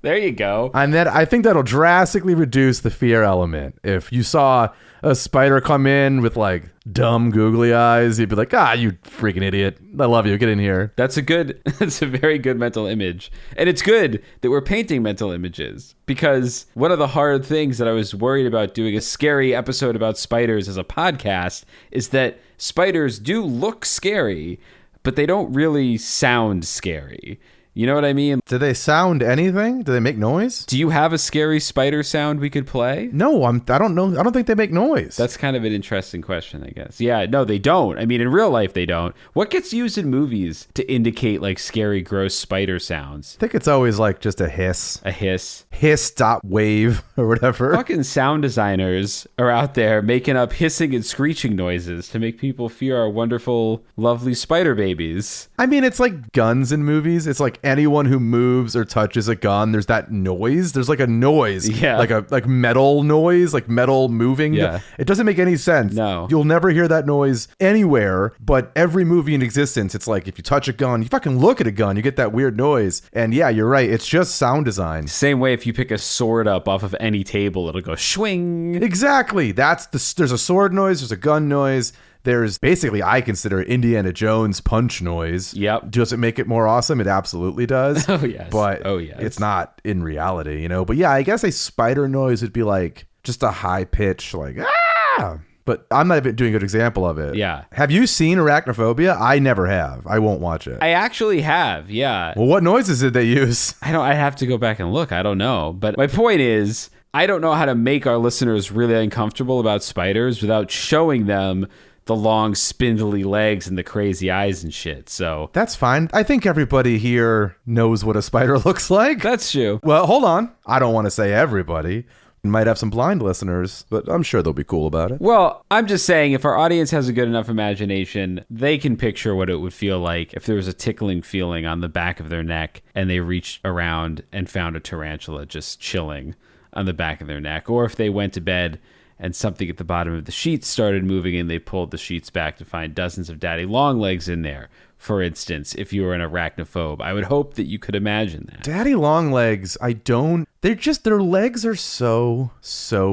S4: There you go.
S5: And then I think that'll drastically reduce the fear element. If you saw a spider come in with like dumb googly eyes, you'd be like, you freaking idiot. I love you. Get in here.
S4: That's a very good mental image. And it's good that we're painting mental images, because one of the hard things that I was worried about doing a scary episode about spiders as a podcast is that spiders do look scary, but they don't really sound scary. You know what I mean?
S5: Do they sound anything? Do they make noise?
S4: Do you have a scary spider sound we could play?
S5: No, I don't know. I don't think they make noise.
S4: That's kind of an interesting question, I guess. Yeah, no, they don't. I mean, in real life, they don't. What gets used in movies to indicate like scary, gross spider sounds?
S5: I think it's always like just a hiss.
S4: A hiss.
S5: Hiss dot wave or whatever.
S4: Fucking sound designers are out there making up hissing and screeching noises to make people fear our wonderful, lovely spider babies.
S5: I mean, it's like guns in movies. It's like anyone who moves or touches a gun, there's that noise. There's like a noise.
S4: Yeah.
S5: Like metal noise, like metal moving.
S4: Yeah.
S5: It doesn't make any sense.
S4: No.
S5: You'll never hear that noise anywhere, but every movie in existence, it's like if you touch a gun, you fucking look at a gun, you get that weird noise. And yeah, you're right. It's just sound design.
S4: Same way if you pick a sword up off of any table, it'll go swing.
S5: Exactly. There's a sword noise, there's a gun noise. There's basically, I consider Indiana Jones punch noise.
S4: Yep.
S5: Does it make it more awesome? It absolutely does.
S4: Oh, yes.
S5: But it's not in reality, you know? But yeah, I guess a spider noise would be like just a high pitch, like, ah! But I'm not even doing a good example of it.
S4: Yeah.
S5: Have you seen Arachnophobia? I never have. I won't watch it.
S4: I actually have, yeah.
S5: Well, what noises did they use?
S4: I have to go back and look. I don't know. But my point is, I don't know how to make our listeners really uncomfortable about spiders without showing them the long spindly legs and the crazy eyes and shit. So
S5: that's fine. I think everybody here knows what a spider looks like.
S4: That's true.
S5: Well, hold on. I don't want to say everybody. We might have some blind listeners, but I'm sure they'll be cool about it.
S4: Well, I'm just saying, if our audience has a good enough imagination, they can picture what it would feel like if there was a tickling feeling on the back of their neck and they reached around and found a tarantula just chilling on the back of their neck. Or if they went to bed and something at the bottom of the sheets started moving and they pulled the sheets back to find dozens of daddy long legs in there. For instance, if you were an arachnophobe, I would hope that you could imagine that.
S5: Daddy long legs, their legs are so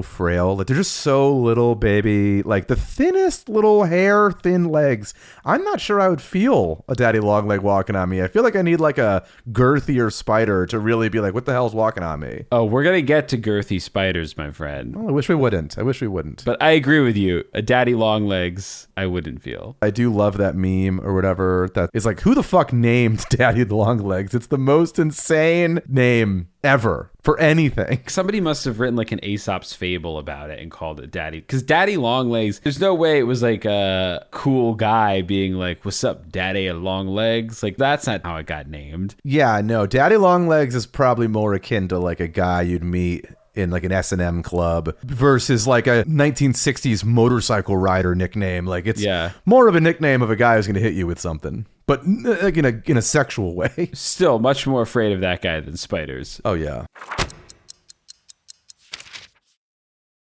S5: frail. Like, they're just so little, baby. Like the thinnest little hair, thin legs. I'm not sure I would feel a daddy long leg walking on me. I feel like I need like a girthier spider to really be like, what the hell's walking on me?
S4: Oh, we're going to get to girthy spiders, my friend.
S5: Well, I wish we wouldn't.
S4: But I agree with you. A daddy long legs, I wouldn't feel.
S5: I do love that meme or whatever that is like, who the fuck named daddy long legs? It's the most insane name ever for anything.
S4: Somebody must have written like an Aesop's fable about it and called it daddy, because daddy long legs, there's no way it was like a cool guy being like, what's up daddy long legs? Like, that's not how it got named.
S5: Yeah, no, daddy long legs is probably more akin to like a guy you'd meet in like an S&M club versus like a 1960s motorcycle rider nickname. Like, it's more of a nickname of a guy who's going to hit you with something, but like in a sexual way.
S4: Still much more afraid of that guy than spiders.
S5: Oh, yeah.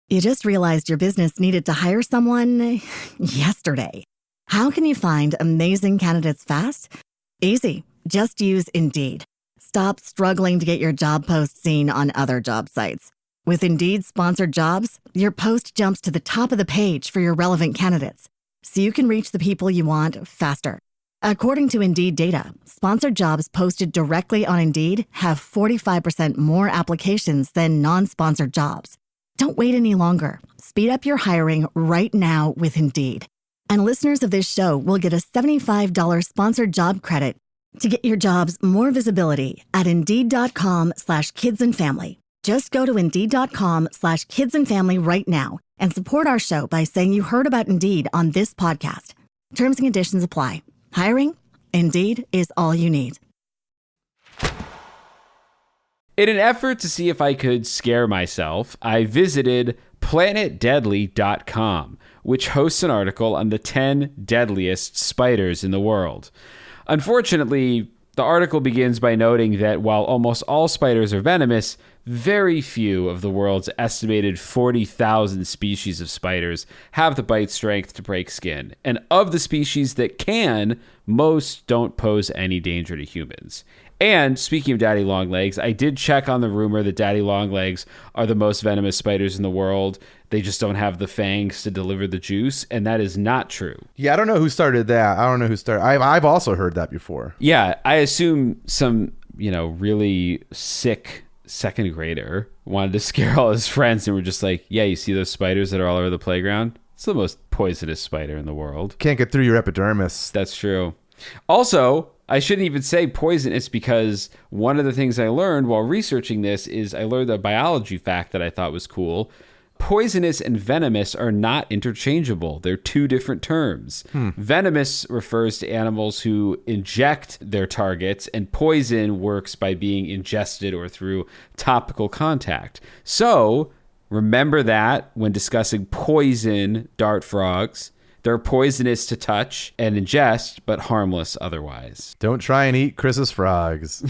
S1: You just realized your business needed to hire someone yesterday. How can you find amazing candidates fast? Easy. Just use Indeed. Stop struggling to get your job post seen on other job sites. With Indeed sponsored jobs, your post jumps to the top of the page for your relevant candidates, so you can reach the people you want faster. According to Indeed data, sponsored jobs posted directly on Indeed have 45% more applications than non-sponsored jobs. Don't wait any longer. Speed up your hiring right now with Indeed. And listeners of this show will get a $75 sponsored job credit to get your jobs more visibility at Indeed.com/kidsandfamily. Just go to Indeed.com/kidsandfamily right now and support our show by saying you heard about Indeed on this podcast. Terms and conditions apply. Hiring? Indeed is all you need.
S4: In an effort to see if I could scare myself, I visited planetdeadly.com, which hosts an article on the 10 deadliest spiders in the world. Unfortunately, The article begins by noting that while almost all spiders are venomous, very few of the world's estimated 40,000 species of spiders have the bite strength to break skin. And of the species that can, most don't pose any danger to humans. And speaking of daddy long legs, I did check on the rumor that daddy long legs are the most venomous spiders in the world. They just don't have the fangs to deliver the juice, and that is not true.
S5: Yeah, I don't know who started that. I don't know who started. I've also heard that before.
S4: Yeah, I assume some, really sick second grader wanted to scare all his friends and were just like, yeah, you see those spiders that are all over the playground? It's the most poisonous spider in the world.
S5: Can't get through your epidermis.
S4: That's true. Also, I shouldn't even say poisonous because one of the things I learned while researching this is I learned a biology fact that I thought was cool. Poisonous and venomous are not interchangeable. They're two different terms. Venomous refers to animals who inject their targets, and poison works by being ingested or through topical contact. So remember that when discussing poison dart frogs. They're poisonous to touch and ingest, but harmless otherwise.
S5: Don't try and eat Chris's frogs.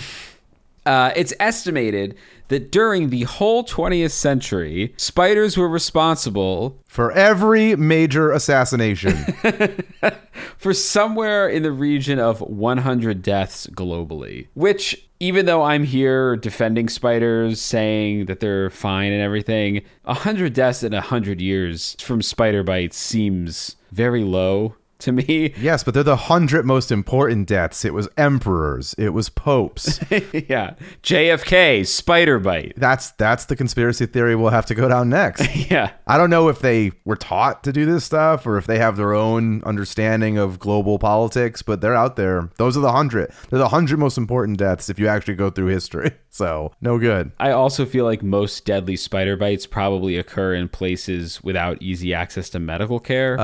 S4: It's estimated that during the whole 20th century, spiders were responsible
S5: for every major assassination.
S4: for somewhere in the region of 100 deaths globally, which, even though I'm here defending spiders, saying that they're fine and everything, 100 deaths in 100 years from spider bites seems very low to me.
S5: Yes, but they're the 100 most important deaths. It was emperors. It was popes.
S4: Yeah. JFK, spider bite.
S5: That's the conspiracy theory we'll have to go down next.
S4: Yeah.
S5: I don't know if they were taught to do this stuff or if they have their own understanding of global politics, but they're out there. Those are the 100. They're the 100 most important deaths if you actually go through history. So, no good.
S4: I also feel like most deadly spider bites probably occur in places without easy access to medical care.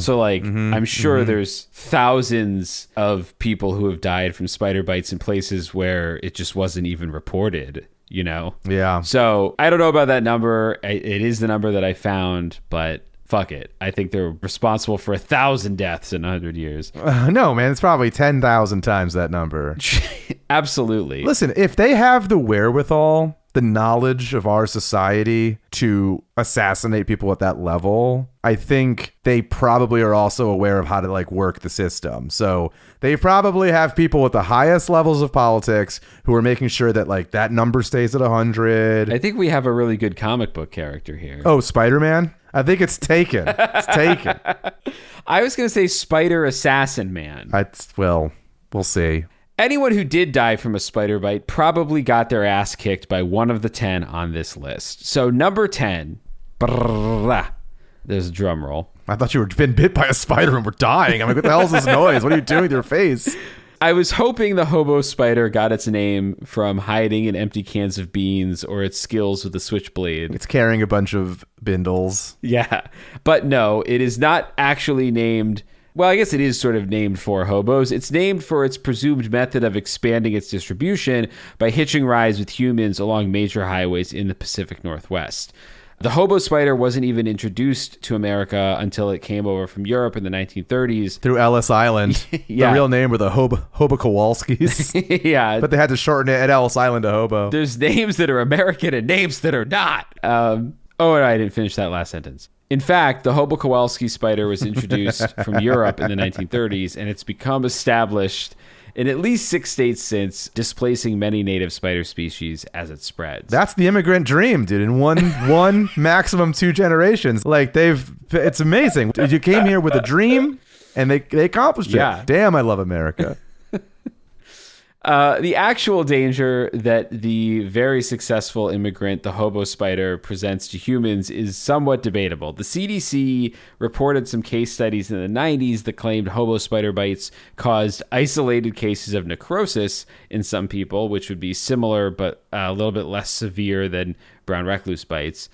S4: So, I'm sure there's thousands of people who have died from spider bites in places where it just wasn't even reported,
S5: Yeah.
S4: So I don't know about that number. It is the number that I found, but fuck it. I think they're responsible for 1,000 deaths in 100 years.
S5: No, man, it's probably 10,000 times that number.
S4: Absolutely.
S5: Listen, if they have the wherewithal, the knowledge of our society to assassinate people at that level, I think they probably are also aware of how to work the system. So they probably have people with the highest levels of politics who are making sure that that number stays at 100.
S4: I think we have a really good comic book character here.
S5: Oh, Spider-Man? I think it's taken. It's taken.
S4: I was going to say Spider Assassin Man.
S5: Well, we'll see.
S4: Anyone who did die from a spider bite probably got their ass kicked by one of the 10 on this list. So number 10, there's a drum roll.
S5: I thought you were been bit by a spider and were dying. I'm like, what the hell is this noise? What are you doing with your face?
S4: I was hoping the hobo spider got its name from hiding in empty cans of beans or its skills with the switchblade.
S5: It's carrying a bunch of bindles.
S4: Yeah, but no, it is not actually named. Well, I guess it is sort of named for hobos. It's named for its presumed method of expanding its distribution by hitching rides with humans along major highways in the Pacific Northwest. The hobo spider wasn't even introduced to America until it came over from Europe in the 1930s.
S5: Through Ellis Island.
S4: Yeah.
S5: The real name were the Hobo Kowalskis.
S4: Yeah.
S5: But they had to shorten it at Ellis Island to hobo.
S4: There's names that are American and names that are not. No, I didn't finish that last sentence. In fact, the Hobo Kowalski spider was introduced from Europe in the 1930s, and it's become established in at least 6 states since, displacing many native spider species as it spreads.
S5: That's the immigrant dream, dude. In one maximum 2 generations. It's amazing. You came here with a dream, and they accomplished
S4: Yeah.
S5: it. Damn, I love America.
S4: The actual danger that the very successful immigrant, the hobo spider, presents to humans is somewhat debatable. The CDC reported some case studies in the 90s that claimed hobo spider bites caused isolated cases of necrosis in some people, which would be similar but a little bit less severe than brown recluse bites.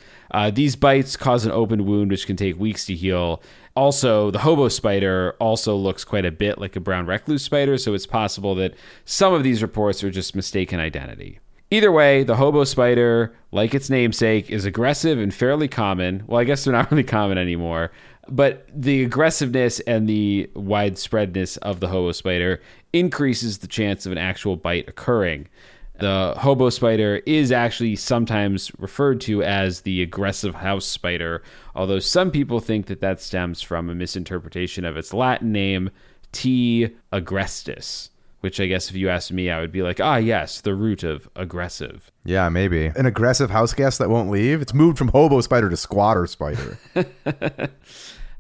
S4: These bites cause an open wound which can take weeks to heal. Also, the hobo spider also looks quite a bit like a brown recluse spider, so it's possible that some of these reports are just mistaken identity. Either way, the hobo spider, like its namesake, is aggressive and fairly common. Well, I guess they're not really common anymore, but the aggressiveness and the widespreadness of the hobo spider increases the chance of an actual bite occurring. The hobo spider is actually sometimes referred to as the aggressive house spider, although some people think that that stems from a misinterpretation of its Latin name, T. agrestis, which I guess if you asked me, I would be like, yes, the root of aggressive.
S5: Yeah, maybe. An aggressive house guest that won't leave? It's moved from hobo spider to squatter spider.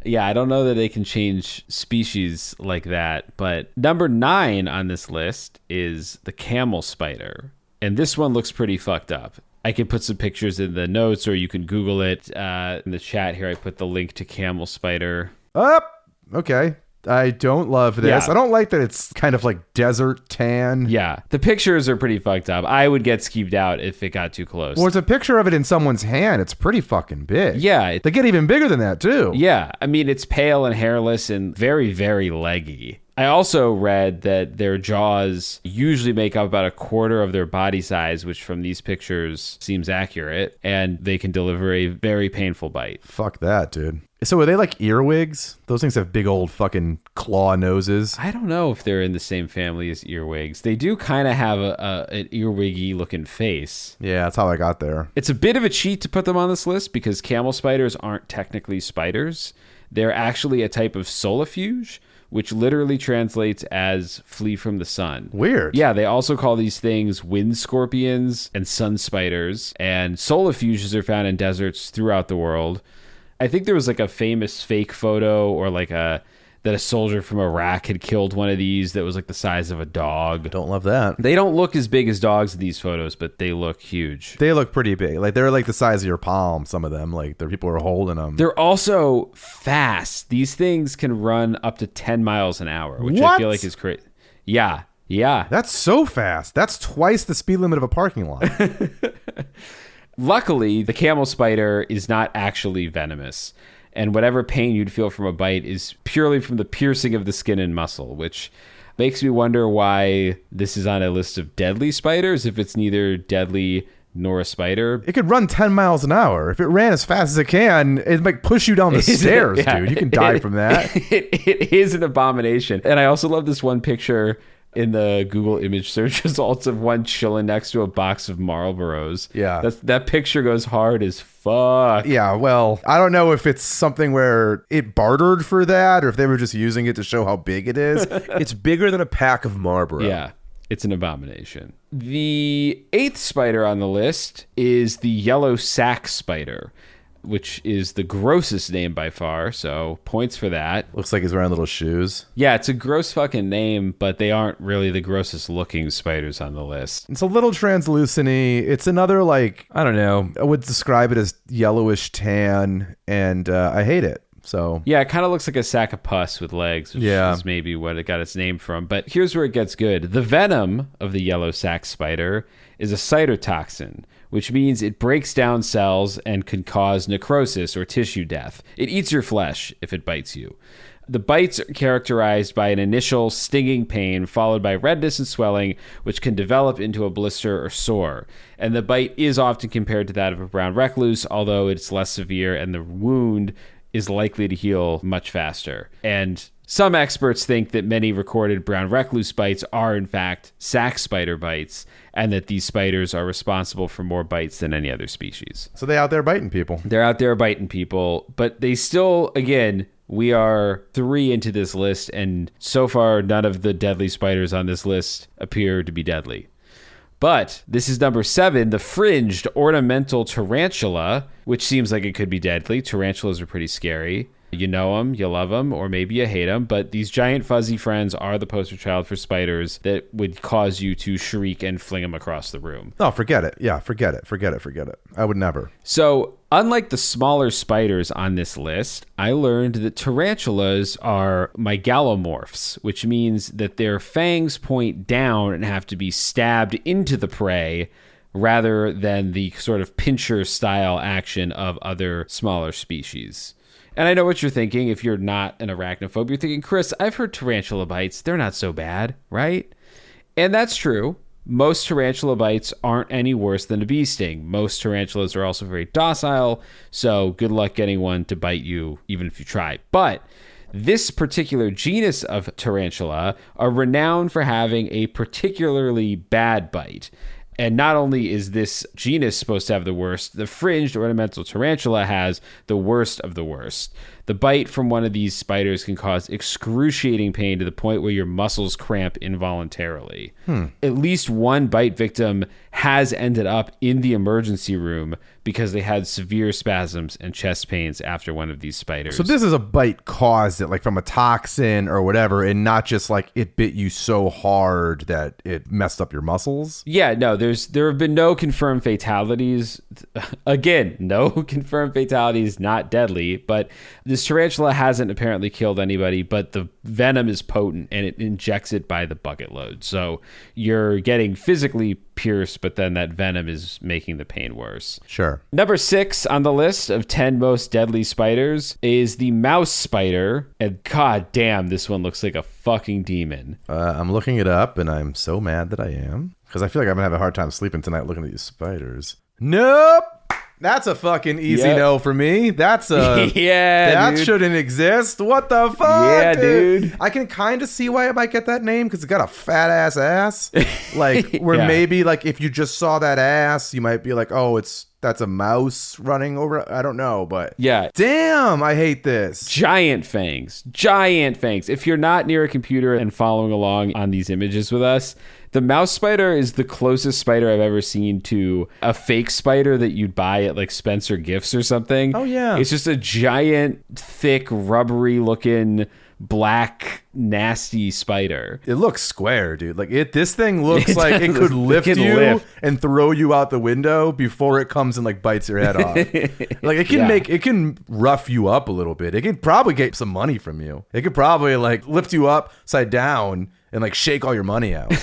S4: Yeah, I don't know that they can change species like that. But number 9 on this list is the camel spider. And this one looks pretty fucked up. I can put some pictures in the notes, or you can Google it. In the chat here, I put the link to camel spider.
S5: Okay. I don't love this.
S4: Yeah.
S5: I don't like that it's kind of like desert tan.
S4: Yeah, the pictures are pretty fucked up. I would get skeeved out if it got too close.
S5: Well, it's a picture of it in someone's hand. It's pretty fucking big.
S4: Yeah.
S5: They get even bigger than that, too.
S4: Yeah. I mean, it's pale and hairless and very, very leggy. I also read that their jaws usually make up about a quarter of their body size, which from these pictures seems accurate, and they can deliver a very painful bite.
S5: Fuck that, dude. So are they like earwigs? Those things have big old fucking claw noses.
S4: I don't know if they're in the same family as earwigs. They do kind of have an earwiggy looking face.
S5: Yeah, that's how I got there.
S4: It's a bit of a cheat to put them on this list because camel spiders aren't technically spiders. They're actually a type of solifuge, which literally translates as flee from the sun.
S5: Weird.
S4: Yeah, they also call these things wind scorpions and sun spiders. And solifuges are found in deserts throughout the world. I think there was like a famous fake photo or like that a soldier from Iraq had killed one of these that was like the size of a dog.
S5: Don't love that.
S4: They don't look as big as dogs in these photos, but they look huge.
S5: They look pretty big. Like they're like the size of your palm, some of them. Like the people are holding them.
S4: They're also fast. These things can run up to 10 miles an hour, which I feel like is crazy. Yeah.
S5: That's so fast. That's twice the speed limit of a parking lot.
S4: Luckily, the camel spider is not actually venomous, and whatever pain you'd feel from a bite is purely from the piercing of the skin and muscle, which makes me wonder why this is on a list of deadly spiders if it's neither deadly nor a spider.
S5: It could run 10 miles an hour. If it ran as fast as it can, it might push you down the stairs,
S4: Yeah.
S5: dude. You can die from that.
S4: It is an abomination. And I also love this one picture in the Google image search results of one chilling next to a box of Marlboros.
S5: Yeah.
S4: That picture goes hard as fuck.
S5: Yeah, well, I don't know if it's something where it bartered for that or if they were just using it to show how big it is. It's bigger than a pack of Marlboro.
S4: Yeah, it's an abomination. The 8th spider on the list is the yellow sack spider, which is the grossest name by far, so points for that.
S5: Looks like he's wearing little shoes.
S4: Yeah, it's a gross fucking name, but they aren't really the grossest looking spiders on the list.
S5: It's a little translucent-y. It's another, like, I don't know, I would describe it as yellowish tan, and I hate it. So
S4: yeah, it kind of looks like a sack of pus with legs, which is maybe what it got its name from. But here's where it gets good. The venom of the yellow sack spider is a cytotoxin, which means it breaks down cells and can cause necrosis or tissue death. It eats your flesh if it bites you. The bites are characterized by an initial stinging pain followed by redness and swelling, which can develop into a blister or sore. And the bite is often compared to that of a brown recluse, although it's less severe and the wound is likely to heal much faster. And some experts think that many recorded brown recluse bites are in fact sack spider bites, and that these spiders are responsible for more bites than any other species.
S5: So they out there biting people.
S4: They're out there biting people, but they still, again, we are 3 into this list, and so far none of the deadly spiders on this list appear to be deadly. But this is number 7, the fringed ornamental tarantula, which seems like it could be deadly. Tarantulas are pretty scary. You know them, you love them, or maybe you hate them. But these giant fuzzy friends are the poster child for spiders that would cause you to shriek and fling them across the room.
S5: Oh, forget it. Yeah, forget it. I would never.
S4: So, unlike the smaller spiders on this list, I learned that tarantulas are megalomorphs, which means that their fangs point down and have to be stabbed into the prey rather than the sort of pincher style action of other smaller species. And I know what you're thinking. If you're not an arachnophobe, you're thinking, Chris, I've heard tarantula bites. They're not so bad, right? And that's true. Most tarantula bites aren't any worse than a bee sting. Most tarantulas are also very docile, so good luck getting one to bite you, even if you try. But This particular genus of tarantula are renowned for having a particularly bad bite. And not only is this genus supposed to have the worst, the fringed ornamental tarantula has the worst of the worst. The bite from one of these spiders can cause excruciating pain to the point where your muscles cramp involuntarily. At least one bite victim has ended up in the emergency room because they had severe spasms and chest pains after one of these spiders.
S5: So this is a bite caused it like from a toxin or whatever, and not just like it bit you so hard that it messed up your muscles?
S4: Yeah, no, there have been no confirmed fatalities. Again, no confirmed fatalities, not deadly, but this tarantula hasn't apparently killed anybody, but the venom is potent and it injects it by the bucket load. So you're getting physically pierced, but then that venom is making the pain worse.
S5: Sure.
S4: Number 6 on the list of 10 most deadly spiders is the mouse spider. And god damn, this one looks like a fucking demon.
S5: I'm looking it up, and I'm so mad that I am. Because I feel like I'm going to have a hard time sleeping tonight looking at these spiders. Nope! That's a fucking easy no for me. That's a... that
S4: dude.
S5: shouldn't exist. What the fuck?
S4: Yeah, dude.
S5: I can kind of see why it might get that name, because it's got a fat ass. Like, where
S4: Yeah.
S5: maybe, like, if you just saw that ass, you might be like, oh, that's a mouse running over. I don't know, but...
S4: Yeah.
S5: Damn, I hate this.
S4: Giant fangs. If you're not near a computer and following along on these images with us, the mouse spider is the closest spider I've ever seen to a fake spider that you'd buy at like Spencer Gifts or something.
S5: Oh, yeah.
S4: It's just a giant, thick, rubbery looking, black, nasty spider.
S5: It looks square, dude. Like this thing looks
S4: It
S5: like it
S4: does.
S5: could lift
S4: It can
S5: you
S4: lift.
S5: and throw you out the window before it comes and like bites your head off. Like it can
S4: Yeah.
S5: it can rough you up a little bit. It can probably get some money from you. It could probably like lift you upside down and like shake all your money out.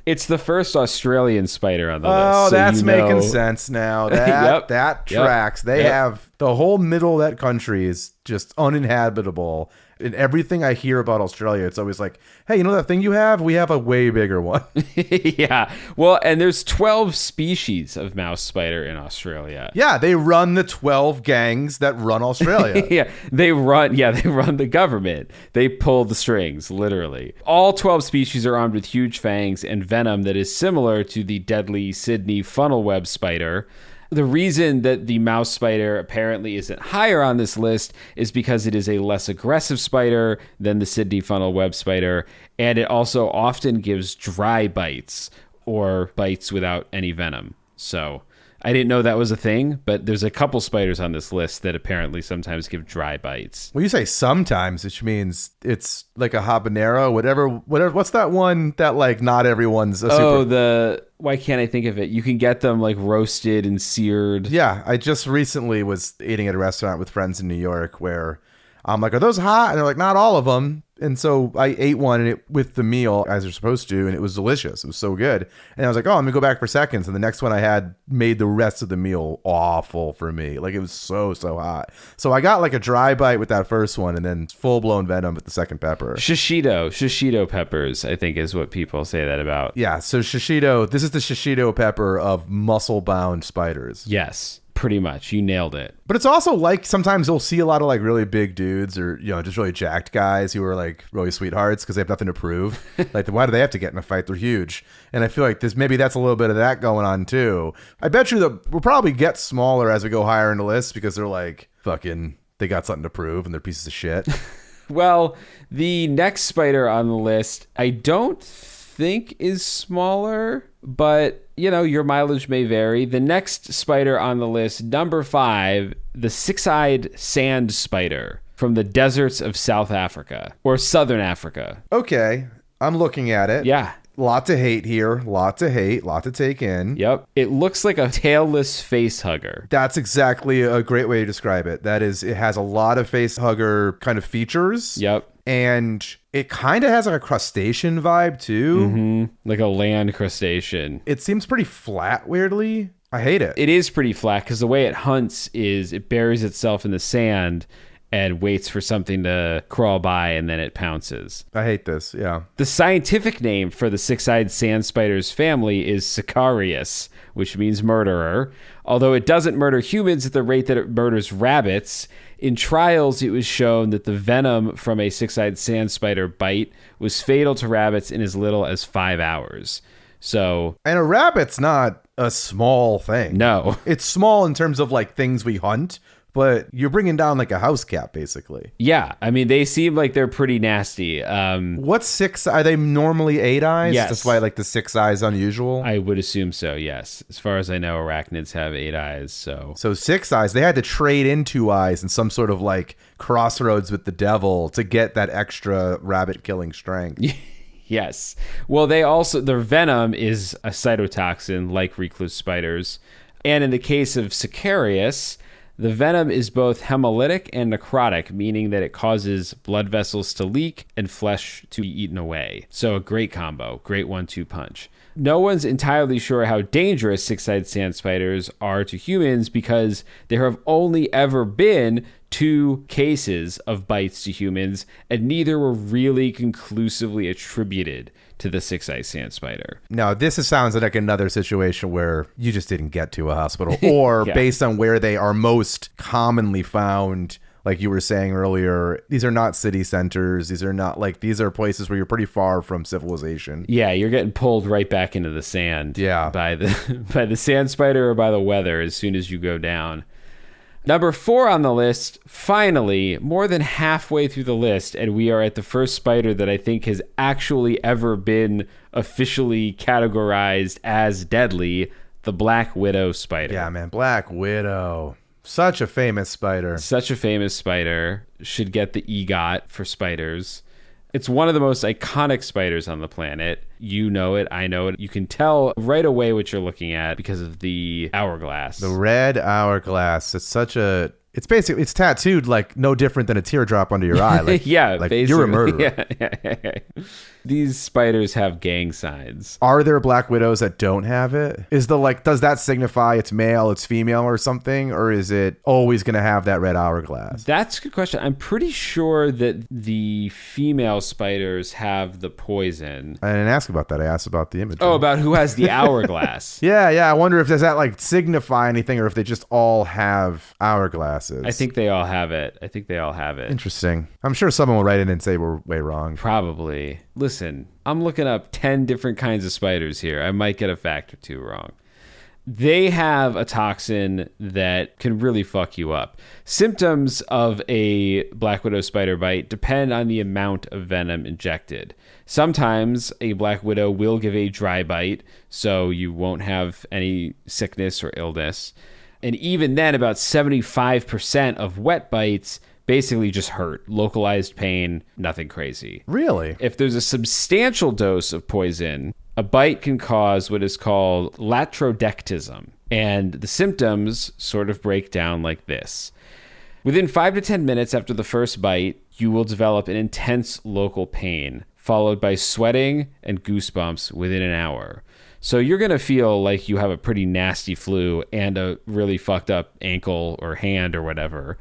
S4: It's the first Australian spider on the list.
S5: Oh,
S4: so
S5: that's
S4: you
S5: making
S4: know-
S5: sense now. That
S4: Yep.
S5: that
S4: Yep.
S5: tracks. They
S4: Yep.
S5: have the whole middle of that country is just uninhabitable. And everything I hear about Australia, it's always like, hey, you know that thing you have? We have a way bigger one.
S4: Yeah. Well, and there's 12 species of mouse spider in Australia.
S5: Yeah, they run the 12 gangs that run Australia.
S4: Yeah, they run the government. They pull the strings, literally. All 12 species are armed with huge fangs and venom that is similar to the deadly Sydney funnel web spider. The reason that the mouse spider apparently isn't higher on this list is because it is a less aggressive spider than the Sydney funnel web spider, and it also often gives dry bites or bites without any venom. So I didn't know that was a thing, but there's a couple spiders on this list that apparently sometimes give dry bites.
S5: Well, you say sometimes, which means it's like a habanero, whatever. What's that one that like not everyone's a super...
S4: Why can't I think of it? You can get them like roasted and seared.
S5: Yeah, I just recently was eating at a restaurant with friends in New York where I'm like, are those hot? And they're like, not all of them. And so I ate one and it with the meal as you're supposed to, and it was delicious. It was so good. And I was like, oh, I'm gonna go back for seconds. And the next one I had made the rest of the meal awful for me. Like it was so hot. So I got like a dry bite with that first one and then full blown venom with the second pepper.
S4: Shishito peppers, I think is what people say that about.
S5: Yeah, so shishito, this is the shishito pepper of muscle bound spiders.
S4: Yes. Pretty much. You nailed it.
S5: But it's also like sometimes you'll see a lot of like really big dudes or, you know, just really jacked guys who are like really sweethearts because they have nothing to prove. Like, why do they have to get in a fight? They're huge. And I feel like maybe that's a little bit of that going on too. I bet you that we'll probably get smaller as we go higher in the list because they're like fucking, they got something to prove and they're pieces of shit.
S4: Well, the next spider on the list, I don't think is smaller, but you know, your mileage may vary. The next spider on the list, number 5, the six-eyed sand spider from the deserts of South Africa or Southern Africa.
S5: Okay, I'm looking at it.
S4: Yeah.
S5: Lot to hate here. Lot to hate. Lot to take in.
S4: Yep. It looks like a tailless face hugger.
S5: That's exactly a great way to describe it. That is, it has a lot of face hugger kind of features.
S4: Yep.
S5: And it kind of has like a crustacean vibe too.
S4: Mm-hmm. Like a land crustacean.
S5: It seems pretty flat, weirdly. I hate it.
S4: It is pretty flat because the way it hunts is it buries itself in the sand and waits for something to crawl by, and then it pounces.
S5: I hate this. Yeah.
S4: The scientific name for the six-eyed sand spider's family is Sicarius, which means murderer. Although it doesn't murder humans at the rate that it murders rabbits, in trials it was shown that the venom from a six-eyed sand spider bite was fatal to rabbits in as little as 5 hours. So,
S5: and a rabbit's not a small thing.
S4: No.
S5: It's small in terms of like things we hunt, but you're bringing down like a house cat, basically.
S4: Yeah. I mean, they seem like they're pretty nasty.
S5: What's six? Are they normally 8 eyes?
S4: Yes.
S5: That's why like the 6 eyes unusual?
S4: I would assume so, yes. As far as I know, arachnids have 8 eyes, so...
S5: So 6 eyes, they had to trade in 2 eyes in some sort of like crossroads with the devil to get that extra rabbit killing strength.
S4: Yes. Well, their venom is a cytotoxin like recluse spiders. And in the case of Sicarius, the venom is both hemolytic and necrotic, meaning that it causes blood vessels to leak and flesh to be eaten away. So a great combo, great 1-2 punch. No one's entirely sure how dangerous six-eyed sand spiders are to humans because there have only ever been 2 cases of bites to humans, and neither were really conclusively attributed to the six-eyed sand spider.
S5: Now, sounds like another situation where you just didn't get to a hospital, or
S4: Yeah.
S5: based on where they are most commonly found, like you were saying earlier, these are not city centers. These are places where you're pretty far from civilization.
S4: Yeah, you're getting pulled right back into the sand.
S5: Yeah.
S4: By the sand spider or by the weather as soon as you go down. Number 4 on the list, finally, more than halfway through the list, and we are at the first spider that I think has actually ever been officially categorized as deadly, the black widow spider.
S5: Yeah, man. Black Widow. Such a famous spider.
S4: Such a famous spider. Should get the EGOT for spiders. It's one of the most iconic spiders on the planet. You know it. I know it. You can tell right away what you're looking at because of the hourglass.
S5: The red hourglass. It's tattooed like no different than a teardrop under your eye. Like,
S4: yeah,
S5: like
S4: basically.
S5: you're a murderer.
S4: Yeah. These spiders have gang signs.
S5: Are there black widows that don't have it? Does that signify it's male, it's female or something? Or is it always going to have that red hourglass?
S4: That's a good question. I'm pretty sure that the female spiders have the poison.
S5: I didn't ask about that. I asked about the image.
S4: Oh, about who has the hourglass.
S5: Yeah. I wonder if does that like signify anything or if they just all have hourglasses.
S4: I think they all have it.
S5: Interesting. I'm sure someone will write in and say we're way wrong.
S4: Probably. Listen, I'm looking up 10 different kinds of spiders here. I might get a fact or 2 wrong. They have a toxin that can really fuck you up. Symptoms of a black widow spider bite depend on the amount of venom injected. Sometimes a black widow will give a dry bite, so you won't have any sickness or illness. And even then, about 75% of wet bites basically just hurt. Localized pain, nothing crazy.
S5: Really?
S4: If there's a substantial dose of poison, a bite can cause what is called latrodectism. And the symptoms sort of break down like this. Within 5 to 10 minutes after the first bite, you will develop an intense local pain, followed by sweating and goosebumps within an hour. So you're going to feel like you have a pretty nasty flu and a really fucked up ankle or hand or whatever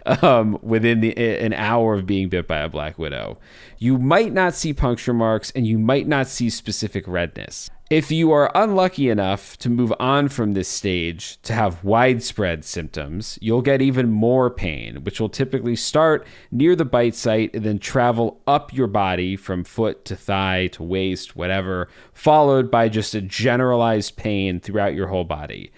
S4: within an hour of being bit by a black widow. You might not see puncture marks and you might not see specific redness. If you are unlucky enough to move on from this stage to have widespread symptoms, you'll get even more pain, which will typically start near the bite site and then travel up your body from foot to thigh to waist, whatever, followed by just a generalized pain throughout your whole body.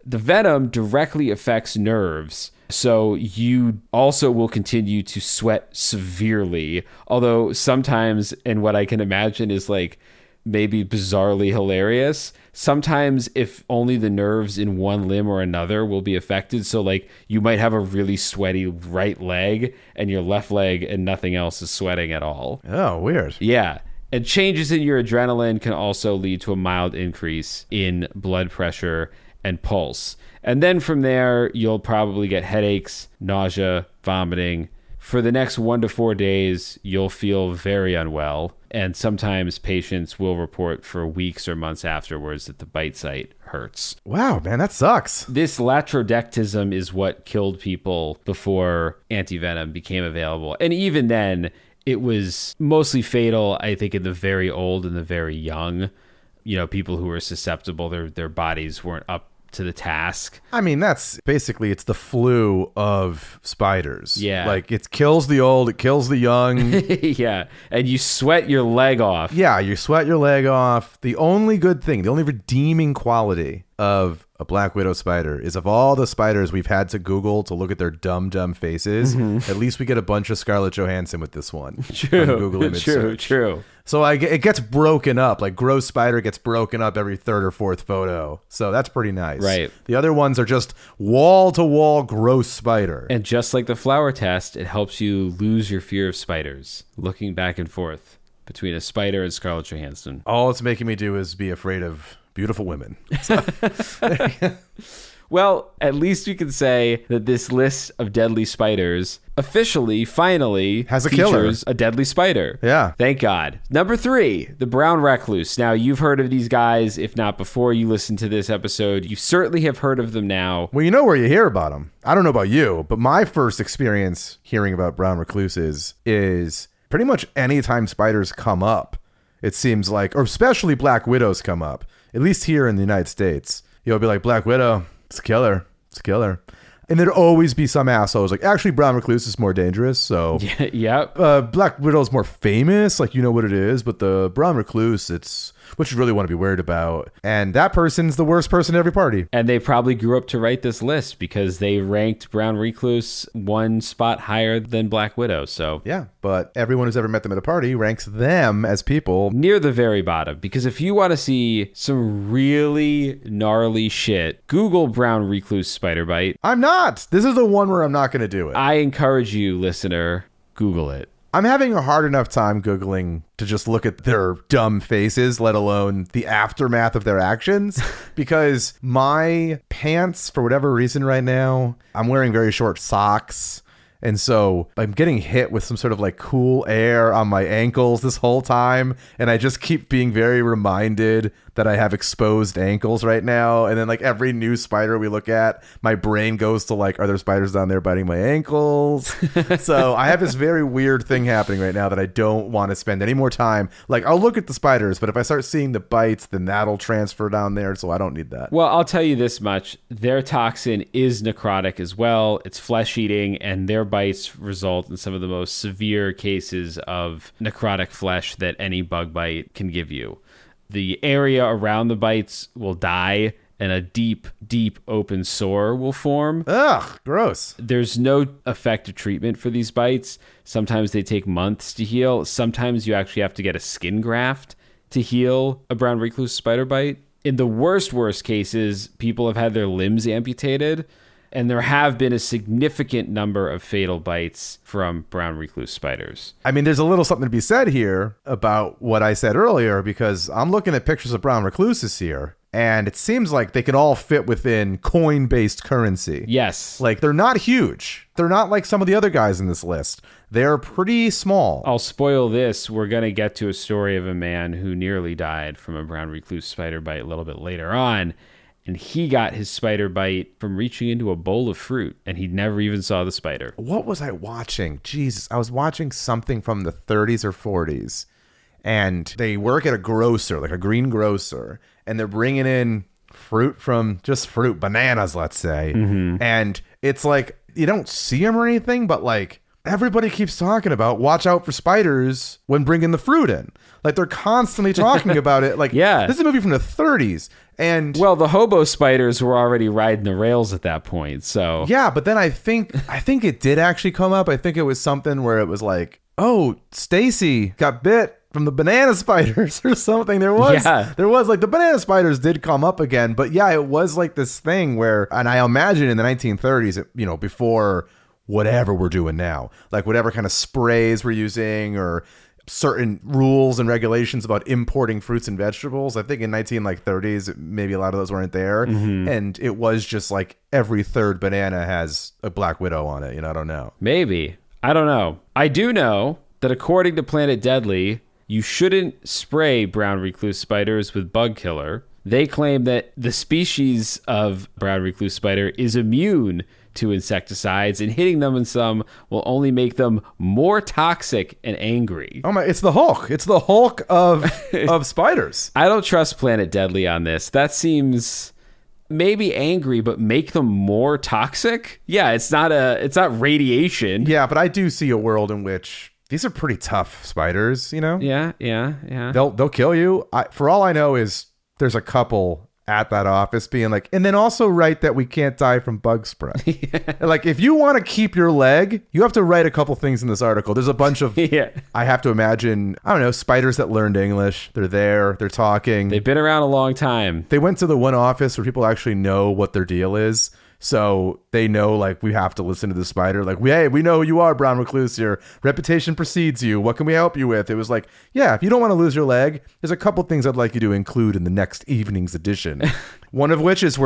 S4: The venom directly affects nerves, so you also will continue to sweat severely, although sometimes, and what I can imagine is like maybe bizarrely hilarious, sometimes if only the nerves in one limb or another will be affected. So like you might have a really sweaty right leg and your left leg and nothing else is sweating at all.
S5: Oh, weird.
S4: Yeah. And changes in your adrenaline can also lead to a mild increase in blood pressure and pulse. And then from there, you'll probably get headaches, nausea, vomiting, For the next 1 to 4 days, you'll feel very unwell, and sometimes patients will report for weeks or months afterwards that the bite site hurts.
S5: Wow, man, that sucks.
S4: This latrodectism is what killed people before antivenom became available. And even then, it was mostly fatal, I think, in the very old and the very young. You know, people who were susceptible, their bodies weren't up to the task.
S5: I mean, that's basically, it's the flu of spiders.
S4: Yeah.
S5: Like, it kills the old, it kills the young.
S4: Yeah. And you sweat your leg off.
S5: Yeah, you sweat your leg off. The only good thing, the only redeeming quality of a black widow spider is, of all the spiders we've had to Google to look at their dumb faces, at least we get a bunch of Scarlett Johansson with this one.
S4: True.
S5: On Google image search.
S4: True.
S5: So it gets broken up. Like, gross spider gets broken up every third or fourth photo. So that's pretty nice.
S4: Right.
S5: The other ones are just wall-to-wall gross spider.
S4: And just like the flower test, it helps you lose your fear of spiders, looking back and forth between a spider and Scarlett Johansson.
S5: All it's making me do is be afraid of beautiful women.
S4: Well, at least we can say that this list of deadly spiders officially, finally,
S5: has a killer.
S4: Features a deadly spider.
S5: Yeah.
S4: Thank God. Number 3, the brown recluse. Now, you've heard of these guys. If not before you listen to this episode, you certainly have heard of them now.
S5: Well, you know where you hear about them. I don't know about you, but my first experience hearing about brown recluses is pretty much anytime spiders come up, it seems like, or especially black widows come up, at least here in the United States. You'll be like, black widow, it's a killer. It's a killer. And there'd always be some assholes like, actually, brown recluse is more dangerous. So,
S4: Yep.
S5: Black widow's more famous. Like, you know what it is. But the brown recluse, it's what you really want to be worried about. And that person's the worst person at every party.
S4: And they probably grew up to write this list because they ranked brown recluse one spot higher than black widow. So
S5: yeah, but everyone who's ever met them at a party ranks them as people
S4: near the very bottom. Because if you want to see some really gnarly shit, Google brown recluse spider bite.
S5: I'm not. This is the one where I'm not going to do it.
S4: I encourage you, listener, Google it.
S5: I'm having a hard enough time Googling to just look at their dumb faces, let alone the aftermath of their actions, because my pants, for whatever reason right now, I'm wearing very short socks. And so I'm getting hit with some sort of like cool air on my ankles this whole time. And I just keep being very reminded that I have exposed ankles right now. And then like every new spider we look at, my brain goes to like, are there spiders down there biting my ankles? So I have this very weird thing happening right now that I don't want to spend any more time. Like, I'll look at the spiders, but if I start seeing the bites, then that'll transfer down there. So I don't need that.
S4: Well, I'll tell you this much. Their toxin is necrotic as well. It's flesh eating, and their bites result in some of the most severe cases of necrotic flesh that any bug bite can give you. The area around the bites will die, and a deep, deep open sore will form.
S5: Ugh, gross.
S4: There's no effective treatment for these bites. Sometimes they take months to heal. Sometimes you actually have to get a skin graft to heal a brown recluse spider bite. In the worst cases, people have had their limbs amputated, and there have been a significant number of fatal bites from brown recluse spiders.
S5: I mean, there's a little something to be said here about what I said earlier, because I'm looking at pictures of brown recluses here, and it seems like they can all fit within coin-based currency.
S4: Yes.
S5: Like, they're not huge. They're not like some of the other guys in this list. They're pretty small.
S4: I'll spoil this. We're going to get to a story of a man who nearly died from a brown recluse spider bite a little bit later on. And he got his spider bite from reaching into a bowl of fruit, and he never even saw the spider.
S5: What was I watching? Jesus, I was watching something from the 30s or 40s, and they work at a grocer, like a green grocer, and they're bringing in fruit from just fruit, bananas, let's say. Mm-hmm. And it's like, you don't see them or anything, but like, everybody keeps talking about watch out for spiders when bringing the fruit in. Like, they're constantly talking about it. Like,
S4: yeah,
S5: this is a movie from the 30s. And
S4: well, the hobo spiders were already riding the rails at that point. So
S5: yeah, but then I think it did actually come up. I think it was something where it was like, oh, Stacy got bit from the banana spiders or something. There was like the banana spiders did come up again. But yeah, it was like this thing where, and I imagine in the 1930s, you know, before whatever we're doing now, like whatever kind of sprays we're using or certain rules and regulations about importing fruits and vegetables. I think in 1930s, maybe a lot of those weren't there. Mm-hmm. And it was just like every third banana has a black widow on it. You know, I don't know.
S4: Maybe. I don't know. I do know that according to Planet Deadly, you shouldn't spray brown recluse spiders with bug killer. They claim that the species of brown recluse spider is immune to insecticides, and hitting them in some will only make them more toxic and angry.
S5: Oh my, it's the Hulk. It's the Hulk of spiders.
S4: I don't trust Planet Deadly on this. That seems maybe angry, but make them more toxic? Yeah, it's not radiation.
S5: Yeah, but I do see a world in which these are pretty tough spiders, you know?
S4: Yeah.
S5: They'll kill you. For all I know is there's a couple at that office being like, and then also write that we can't die from bug spray. Like, if you want to keep your leg, you have to write a couple things in this article. There's a bunch of, I have to imagine, I don't know, spiders that learned English. They're there, they're talking.
S4: They've been around a long time.
S5: They went to the one office where people actually know what their deal is. So they know, like, we have to listen to the spider. Like, we know who you are, brown recluse. Your reputation precedes you. What can we help you with? It was like, yeah, if you don't want to lose your leg, there's a couple things I'd like you to include in the next evening's edition. One of which is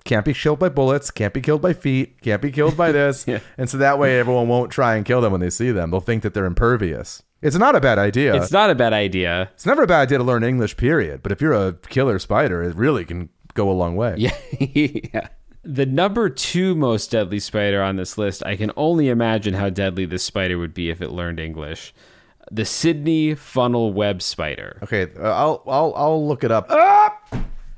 S5: can't be killed by bullets, can't be killed by feet, can't be killed by this. And so that way everyone won't try and kill them when they see them. They'll think that they're impervious. It's not a bad idea.
S4: It's not a bad idea.
S5: It's never a bad idea to learn English, period. But if you're a killer spider, it really can go a long way.
S4: Yeah. The number 2 most deadly spider on this list, I can only imagine how deadly this spider would be if it learned English. The Sydney funnel web spider.
S5: Okay, I'll look it up.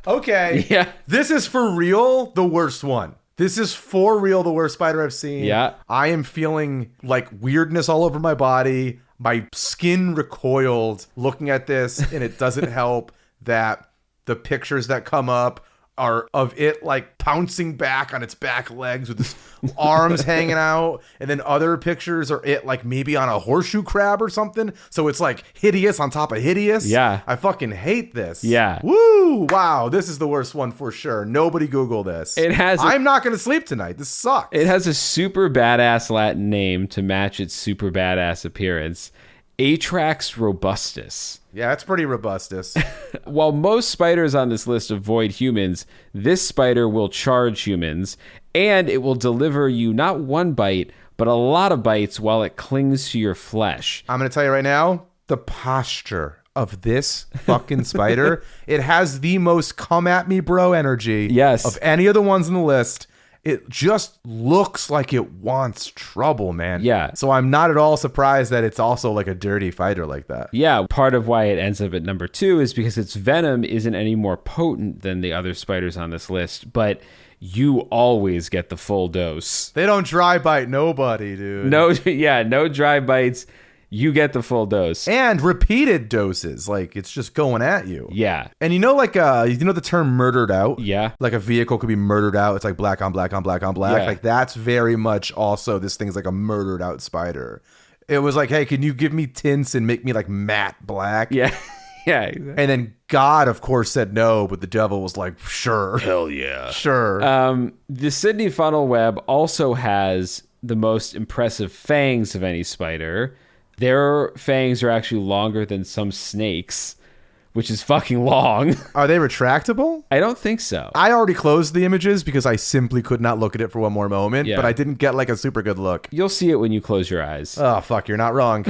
S5: Okay.
S4: Yeah.
S5: This is for real the worst one. This is for real the worst spider I've seen.
S4: Yeah.
S5: I am feeling like weirdness all over my body. My skin recoiled looking at this, and it doesn't help that the pictures that come up are of it like pouncing back on its back legs with its arms hanging out, and then other pictures are it like maybe on a horseshoe crab or something, so it's like hideous on top of hideous.
S4: Yeah,
S5: I fucking hate this.
S4: Yeah.
S5: Woo. Wow, this is the worst one for sure. Nobody Google this. I'm not gonna sleep tonight. This sucks.
S4: It has a super badass Latin name to match its super badass appearance. Atrax robustus.
S5: Yeah, it's pretty robustus.
S4: While most spiders on this list avoid humans, this spider will charge humans, and it will deliver you not one bite, but a lot of bites while it clings to your flesh.
S5: I'm going to tell you right now, the posture of this fucking spider, it has the most come at me bro energy of any of the ones on the list. It just looks like it wants trouble, man.
S4: Yeah.
S5: So I'm not at all surprised that it's also like a dirty fighter like that.
S4: Yeah. Part of why it ends up at number 2 is because its venom isn't any more potent than the other spiders on this list, but you always get the full dose.
S5: They don't dry bite nobody, dude.
S4: No dry bites. You get the full dose.
S5: And repeated doses. Like, it's just going at you.
S4: Yeah.
S5: And you know, like, the term murdered out?
S4: Yeah.
S5: Like a vehicle could be murdered out. It's like black on black on black on black.
S4: Yeah.
S5: Like, that's very much also, this thing's like a murdered out spider. It was like, hey, can you give me tints and make me like matte black?
S4: Yeah. Yeah. Exactly.
S5: And then God, of course, said no, but the devil was like, sure.
S4: Hell yeah.
S5: Sure.
S4: The Sydney funnel web also has the most impressive fangs of any spider. Their fangs are actually longer than some snakes, which is fucking long.
S5: Are they retractable?
S4: I don't think so.
S5: I already closed the images because I simply could not look at it for one more moment,
S4: Yeah.
S5: but I didn't get like a super good look.
S4: You'll see it when you close your eyes.
S5: Oh, fuck, you're not wrong.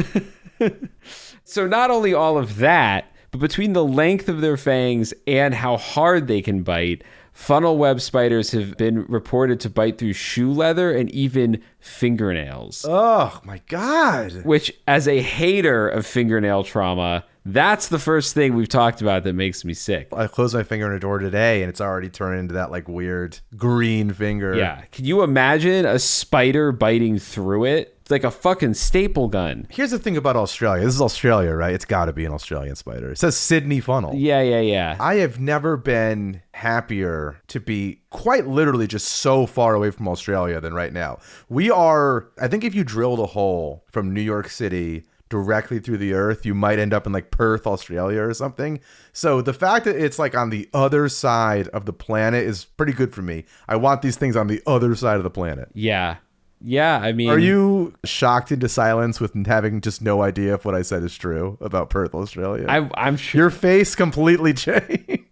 S4: So not only all of that, but between the length of their fangs and how hard they can bite, funnel web spiders have been reported to bite through shoe leather and even fingernails.
S5: Oh, my God.
S4: Which, as a hater of fingernail trauma, that's the first thing we've talked about that makes me sick.
S5: I closed my finger in a door today, and it's already turned into that like weird green finger.
S4: Yeah. Can you imagine a spider biting through it? It's like a fucking staple gun.
S5: Here's the thing about Australia. This is Australia, right? It's got to be an Australian spider. It says Sydney funnel.
S4: Yeah.
S5: I have never been happier to be quite literally just so far away from Australia than right now. We are, I think if you drilled a hole from New York City directly through the earth, you might end up in like Perth, Australia or something. So the fact that it's like on the other side of the planet is pretty good for me. I want these things on the other side of the planet.
S4: Yeah, I mean...
S5: Are you shocked into silence with having just no idea if what I said is true about Perth, Australia?
S4: I'm sure...
S5: Your face completely changed.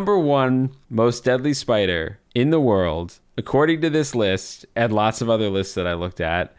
S4: number one most deadly spider in the world, according to this list and lots of other lists that I looked at,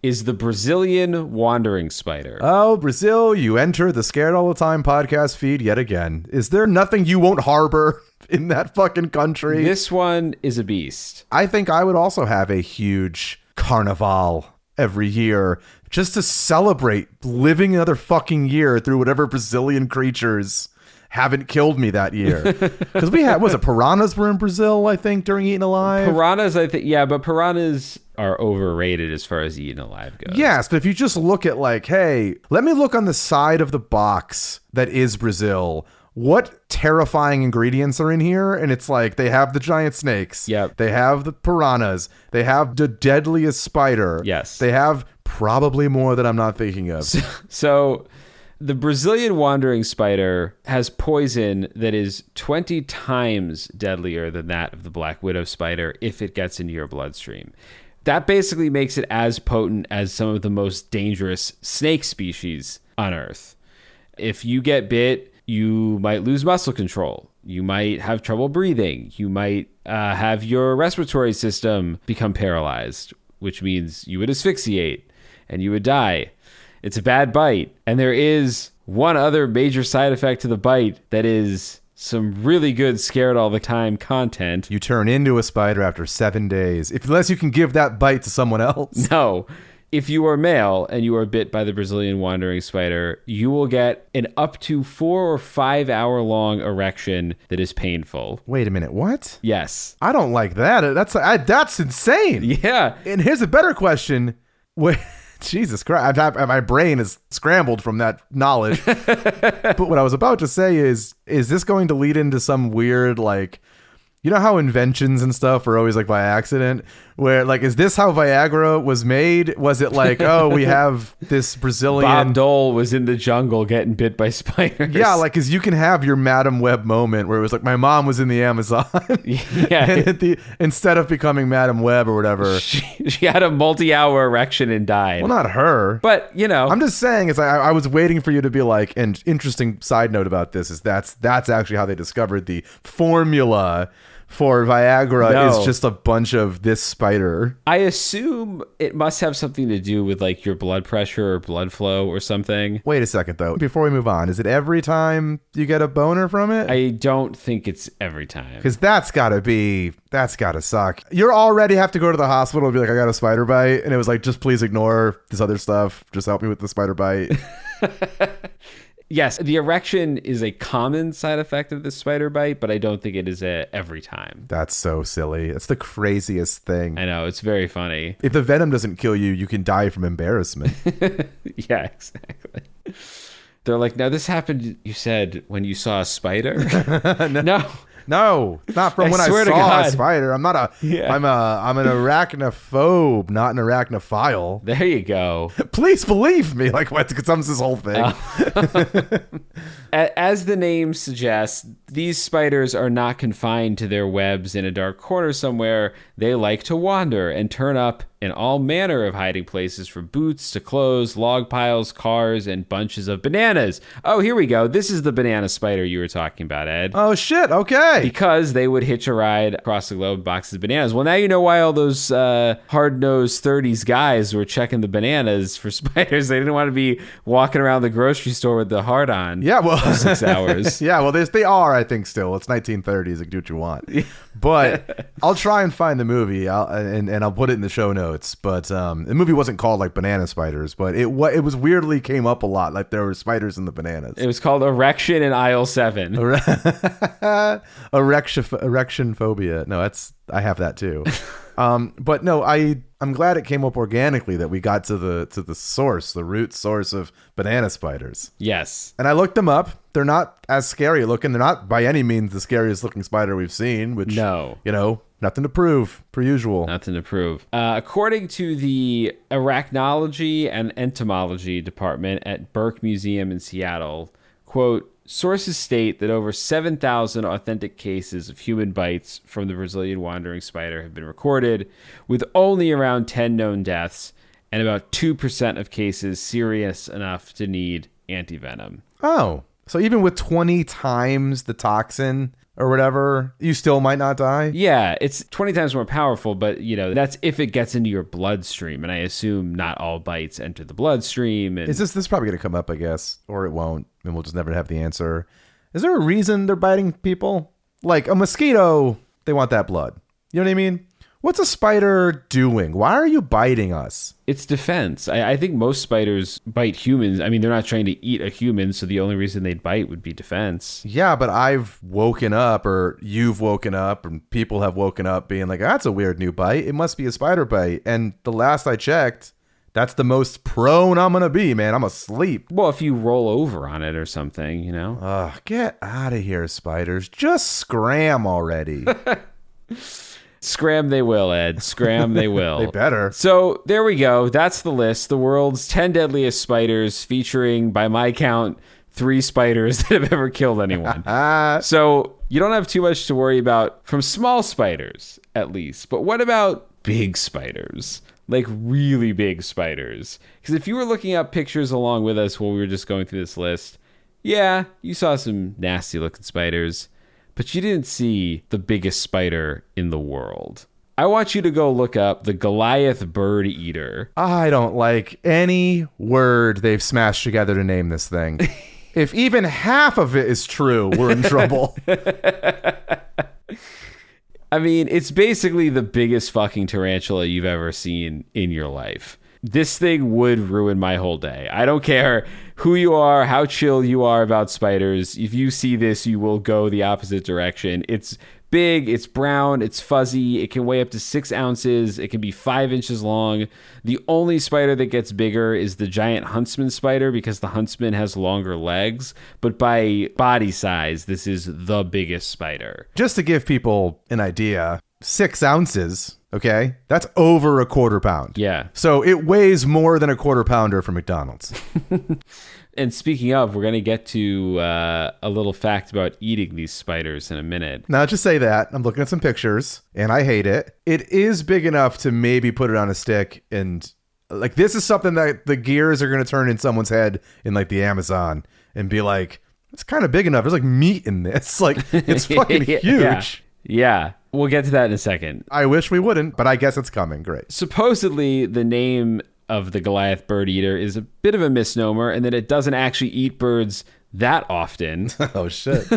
S4: is the Brazilian wandering spider.
S5: Oh, Brazil, you enter the Scared All the Time podcast feed yet again. Is there nothing you won't harbor in that fucking country?
S4: This one is a beast.
S5: I think I would also have a huge carnival every year just to celebrate living another fucking year through whatever Brazilian creatures haven't killed me that year. Because we had, was it piranhas were in Brazil, I think, during Eaten Alive?
S4: Piranhas, I think, yeah, but piranhas are overrated as far as Eaten Alive goes.
S5: Yes, but if you just look at like, hey, let me look on the side of the box that is Brazil. What terrifying ingredients are in here? And it's like they have the giant snakes.
S4: Yep.
S5: They have the piranhas. They have the deadliest spider.
S4: Yes.
S5: They have probably more that I'm not thinking of.
S4: So the Brazilian wandering spider has poison that is 20 times deadlier than that of the black widow spider if it gets into your bloodstream. That basically makes it as potent as some of the most dangerous snake species on Earth. If you get bit, you might lose muscle control. You might have trouble breathing. You might have your respiratory system become paralyzed, which means you would asphyxiate and you would die. It's a bad bite. And there is one other major side effect to the bite that is some really good Scared All the Time content.
S5: You turn into a spider after 7 days, unless you can give that bite to someone else.
S4: No. If you are male and you are bit by the Brazilian wandering spider, you will get an up to 4 or 5 hour long erection that is painful.
S5: Wait a minute, what?
S4: Yes.
S5: I don't like that. That's insane.
S4: Yeah.
S5: And here's a better question. Jesus Christ, my brain is scrambled from that knowledge. But what I was about to say is this going to lead into some weird, like, You know how inventions and stuff are always like by accident? Where like, is this how Viagra was made? Was it like, oh, we have this Brazilian...
S4: Bob Dole was in the jungle getting bit by spiders.
S5: Yeah, like, because you can have your Madam Web moment where it was like, my mom was in the Amazon.
S4: Yeah.
S5: And instead of becoming Madam Web or whatever...
S4: She had a multi-hour erection and died.
S5: Well, not her.
S4: But, you know...
S5: I'm just saying, it's like, I was waiting for you to be like, an interesting side note about this is that's actually how they discovered the formula for Viagra is just a bunch of this spider.
S4: I assume it must have something to do with like your blood pressure or blood flow or something.
S5: Wait a second though. Before we move on, is it every time you get a boner from it?
S4: I don't think it's every time.
S5: Because that's gotta suck. You already have to go to the hospital and be like, I got a spider bite. And it was like, just please ignore this other stuff. Just help me with the spider bite.
S4: Yes, the erection is a common side effect of the spider bite, but I don't think it is every time.
S5: That's so silly. It's the craziest thing.
S4: I know, it's very funny.
S5: If the venom doesn't kill you, you can die from embarrassment.
S4: Yeah, exactly. They're like, now this happened, you said, when you saw a spider? No.
S5: No, not from when I saw a spider. I'm an arachnophobe, not an arachnophile.
S4: There you go.
S5: Please believe me. Like, what comes this whole thing?
S4: As the name suggests, these spiders are not confined to their webs in a dark corner somewhere. They like to wander and turn up in all manner of hiding places, from boots to clothes, log piles, cars, and bunches of bananas. Oh, here we go. This is the banana spider you were talking about, Ed.
S5: Oh, shit. Okay.
S4: Because they would hitch a ride across the globe with boxes of bananas. Well, now you know why all those hard-nosed 30s guys were checking the bananas for spiders. They didn't want to be walking around the grocery store with the heart on.
S5: Yeah, well,
S4: for 6 hours.
S5: Yeah, well, they are, I think, still. It's 1930s. Like, do what you want. But I'll try and find the movie, and I'll put it in the show notes. But the movie wasn't called like Banana Spiders, but it was weirdly came up a lot. Like there were spiders in the bananas.
S4: It was called Erection in Aisle 7.
S5: Erection phobia. No, I have that too. But no, I'm glad it came up organically that we got to the source, the root source of banana spiders.
S4: Yes.
S5: And I looked them up. They're not as scary looking. They're not by any means the scariest looking spider we've seen, which,
S4: no.
S5: Nothing to prove, per usual.
S4: Nothing to prove. According to the Arachnology and Entomology Department at Burke Museum in Seattle, quote, sources state that over 7,000 authentic cases of human bites from the Brazilian wandering spider have been recorded, with only around 10 known deaths and about 2% of cases serious enough to need antivenom.
S5: Oh, so even with 20 times the toxin or whatever, you still might not die?
S4: Yeah, it's 20 times more powerful, but, that's if it gets into your bloodstream, and I assume not all bites enter the bloodstream. And...
S5: This is probably going to come up, I guess, or it won't, and we'll just never have the answer. Is there a reason they're biting people? Like a mosquito, they want that blood. You know what I mean? What's a spider doing? Why are you biting us?
S4: It's defense. I think most spiders bite humans. I mean, they're not trying to eat a human, so the only reason they'd bite would be defense.
S5: Yeah, but I've woken up, or you've woken up, and people have woken up being like, that's a weird new bite. It must be a spider bite. And the last I checked, that's the most prone I'm going to be, man. I'm asleep.
S4: Well, if you roll over on it or something,
S5: Get out of here, spiders. Just scram already.
S4: Scram they will, Ed. Scram they will.
S5: They better.
S4: So there we go. That's the list. The world's 10 deadliest spiders, featuring, by my count, 3 spiders that have ever killed anyone. So you don't have too much to worry about from small spiders, at least. But what about big spiders? Like really big spiders? Because if you were looking up pictures along with us while we were just going through this list, yeah, you saw some nasty looking spiders. But you didn't see the biggest spider in the world. I want you to go look up the Goliath bird eater.
S5: I don't like any word they've smashed together to name this thing. If even half of it is true, we're in trouble.
S4: I mean, it's basically the biggest fucking tarantula you've ever seen in your life. This thing would ruin my whole day. I don't care who you are, how chill you are about spiders. If you see this, you will go the opposite direction. It's big, it's brown, it's fuzzy, it can weigh up to 6 ounces, it can be 5 inches long. The only spider that gets bigger is the giant huntsman spider because the huntsman has longer legs, but by body size, this is the biggest spider.
S5: Just to give people an idea, 6 ounces, okay? That's over a quarter pound.
S4: Yeah.
S5: So it weighs more than a quarter pounder from McDonald's.
S4: And speaking of, we're going to get to a little fact about eating these spiders in a minute.
S5: Now, just say that. I'm looking at some pictures, and I hate it. It is big enough to maybe put it on a stick, and like this is something that the gears are going to turn in someone's head in like the Amazon and be like, it's kind of big enough. There's like meat in this. Like, it's fucking huge.
S4: Yeah. We'll get to that in a second.
S5: I wish we wouldn't, but I guess it's coming. Great.
S4: Supposedly, the name of the Goliath bird eater is a bit of a misnomer, and that it doesn't actually eat birds that often.
S5: Oh, shit.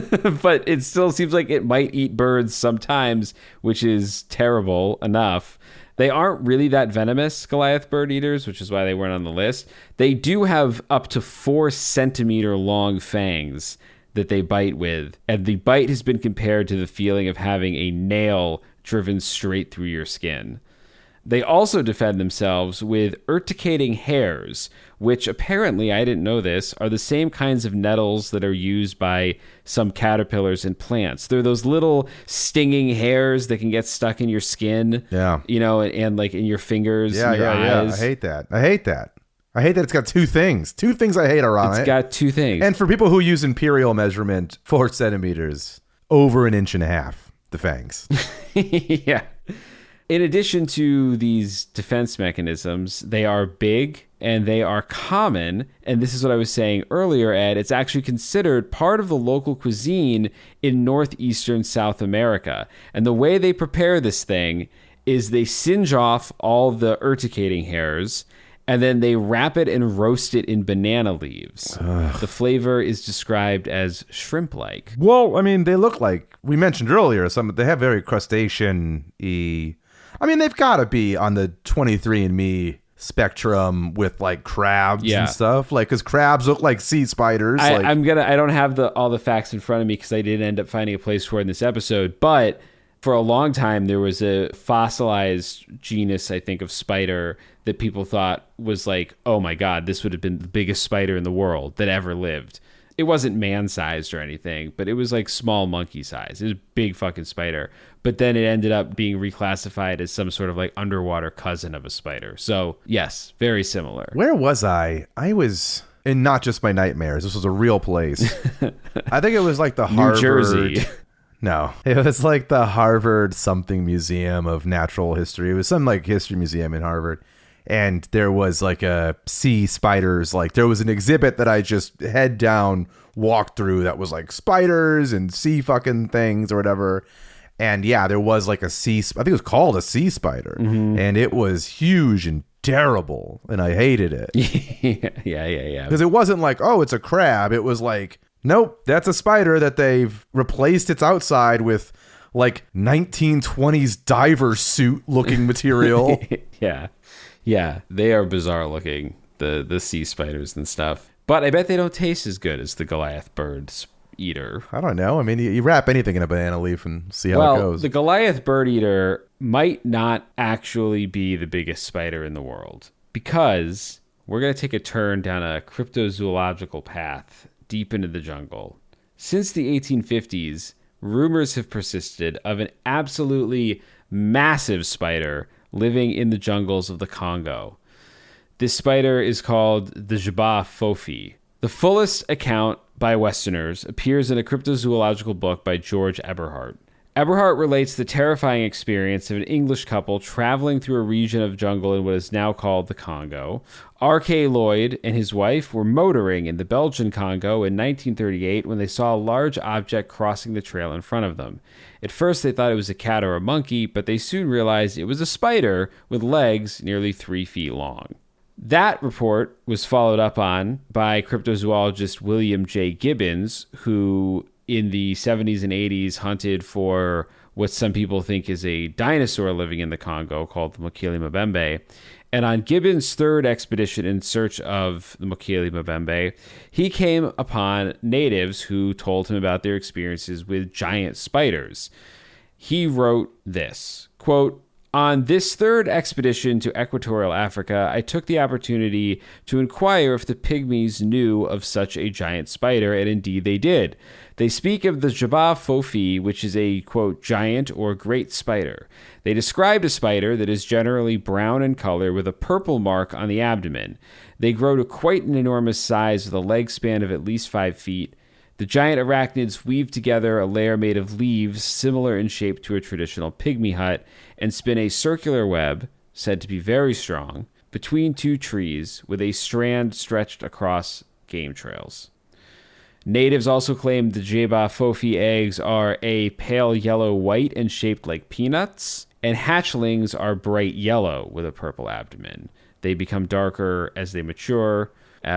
S4: But it still seems like it might eat birds sometimes, which is terrible enough. They aren't really that venomous, Goliath bird eaters, which is why they weren't on the list. They do have up to 4 centimeter long fangs that they bite with, and the bite has been compared to the feeling of having a nail driven straight through your skin. They also defend themselves with urticating hairs, which apparently, I didn't know this, are the same kinds of nettles that are used by some caterpillars and plants. They're those little stinging hairs that can get stuck in your skin,
S5: Yeah.
S4: you know, and like in your fingers, and your eyes.
S5: I hate that. I hate that it's got 2 things. 2 things I hate are on it.
S4: It's got 2 things.
S5: And for people who use imperial measurement, 4 centimeters, over 1.5 inches, the fangs.
S4: Yeah. In addition to these defense mechanisms, they are big and they are common. And this is what I was saying earlier, Ed. It's actually considered part of the local cuisine in northeastern South America. And the way they prepare this thing is they singe off all the urticating hairs and then they wrap it and roast it in banana leaves. Ugh. The flavor is described as shrimp-like.
S5: Well, I mean, they look like, we mentioned earlier, they have very crustacean-y. I mean, they've got to be on the 23andMe spectrum with like crabs and stuff, like because crabs look like sea spiders.
S4: I don't have all the facts in front of me because I did end up finding a place for it in this episode, but for a long time there was a fossilized genus, I think, of spider that people thought was like, oh my god, this would have been the biggest spider in the world that ever lived. It wasn't man-sized or anything, but it was like small monkey size. It was a big fucking spider. But then it ended up being reclassified as some sort of like underwater cousin of a spider. So yes, very similar.
S5: Where was I? I was in Not Just My Nightmares. This was a real place. I think it was like the Harvard.
S4: New Jersey.
S5: No, it was like the Harvard something museum of natural history. It was some like history museum in Harvard. And there was like a sea spiders, like there was an exhibit that I just head down walked through that was like spiders and sea fucking things or whatever. And yeah, there was like I think it was called a sea spider, and it was huge and terrible, and I hated it.
S4: Yeah.
S5: Because it wasn't like, oh, it's a crab. It was like, nope, that's a spider that they've replaced its outside with like 1920s diver suit looking material.
S4: Yeah, they are bizarre looking, the sea spiders and stuff. But I bet they don't taste as good as the Goliath bird's eater.
S5: I don't know. I mean, you wrap anything in a banana leaf and see how it goes.
S4: The Goliath bird eater might not actually be the biggest spider in the world because we're going to take a turn down a cryptozoological path deep into the jungle. Since the 1850s, rumors have persisted of an absolutely massive spider living in the jungles of the Congo. This spider is called the Jaba fofi. The fullest account by Westerners appears in a cryptozoological book by George Eberhardt. Eberhardt relates the terrifying experience of an English couple traveling through a region of jungle in what is now called the Congo. R.K. Lloyd and his wife were motoring in the Belgian Congo in 1938 when they saw a large object crossing the trail in front of them. At first, they thought it was a cat or a monkey, but they soon realized it was a spider with legs nearly 3 feet long. That report was followed up on by cryptozoologist William J. Gibbons, who in the 70s and 80s hunted for what some people think is a dinosaur living in the Congo called the Mokele Mbembe. And on Gibbon's third expedition in search of the Mokele Mbembe, he came upon natives who told him about their experiences with giant spiders. He wrote this, quote, "On this third expedition to equatorial Africa, I took the opportunity to inquire if the pygmies knew of such a giant spider, and indeed they did. They speak of the Jaba Fofi, which is a, quote, giant or great spider. They described a spider that is generally brown in color with a purple mark on the abdomen. They grow to quite an enormous size with a leg span of at least 5 feet. The giant arachnids weave together a layer made of leaves similar in shape to a traditional pygmy hut and spin a circular web, said to be very strong, between 2 trees with a strand stretched across game trails. Natives also claim the Jaba Fofi eggs are a pale yellow-white and shaped like peanuts, and hatchlings are bright yellow with a purple abdomen. They become darker as they mature.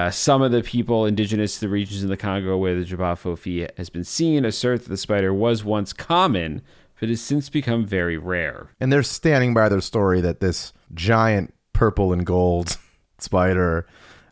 S4: Some of the people indigenous to the regions in the Congo where the Jaba Fofi has been seen assert that the spider was once common, but has since become very rare."
S5: And they're standing by their story that this giant purple and gold spider,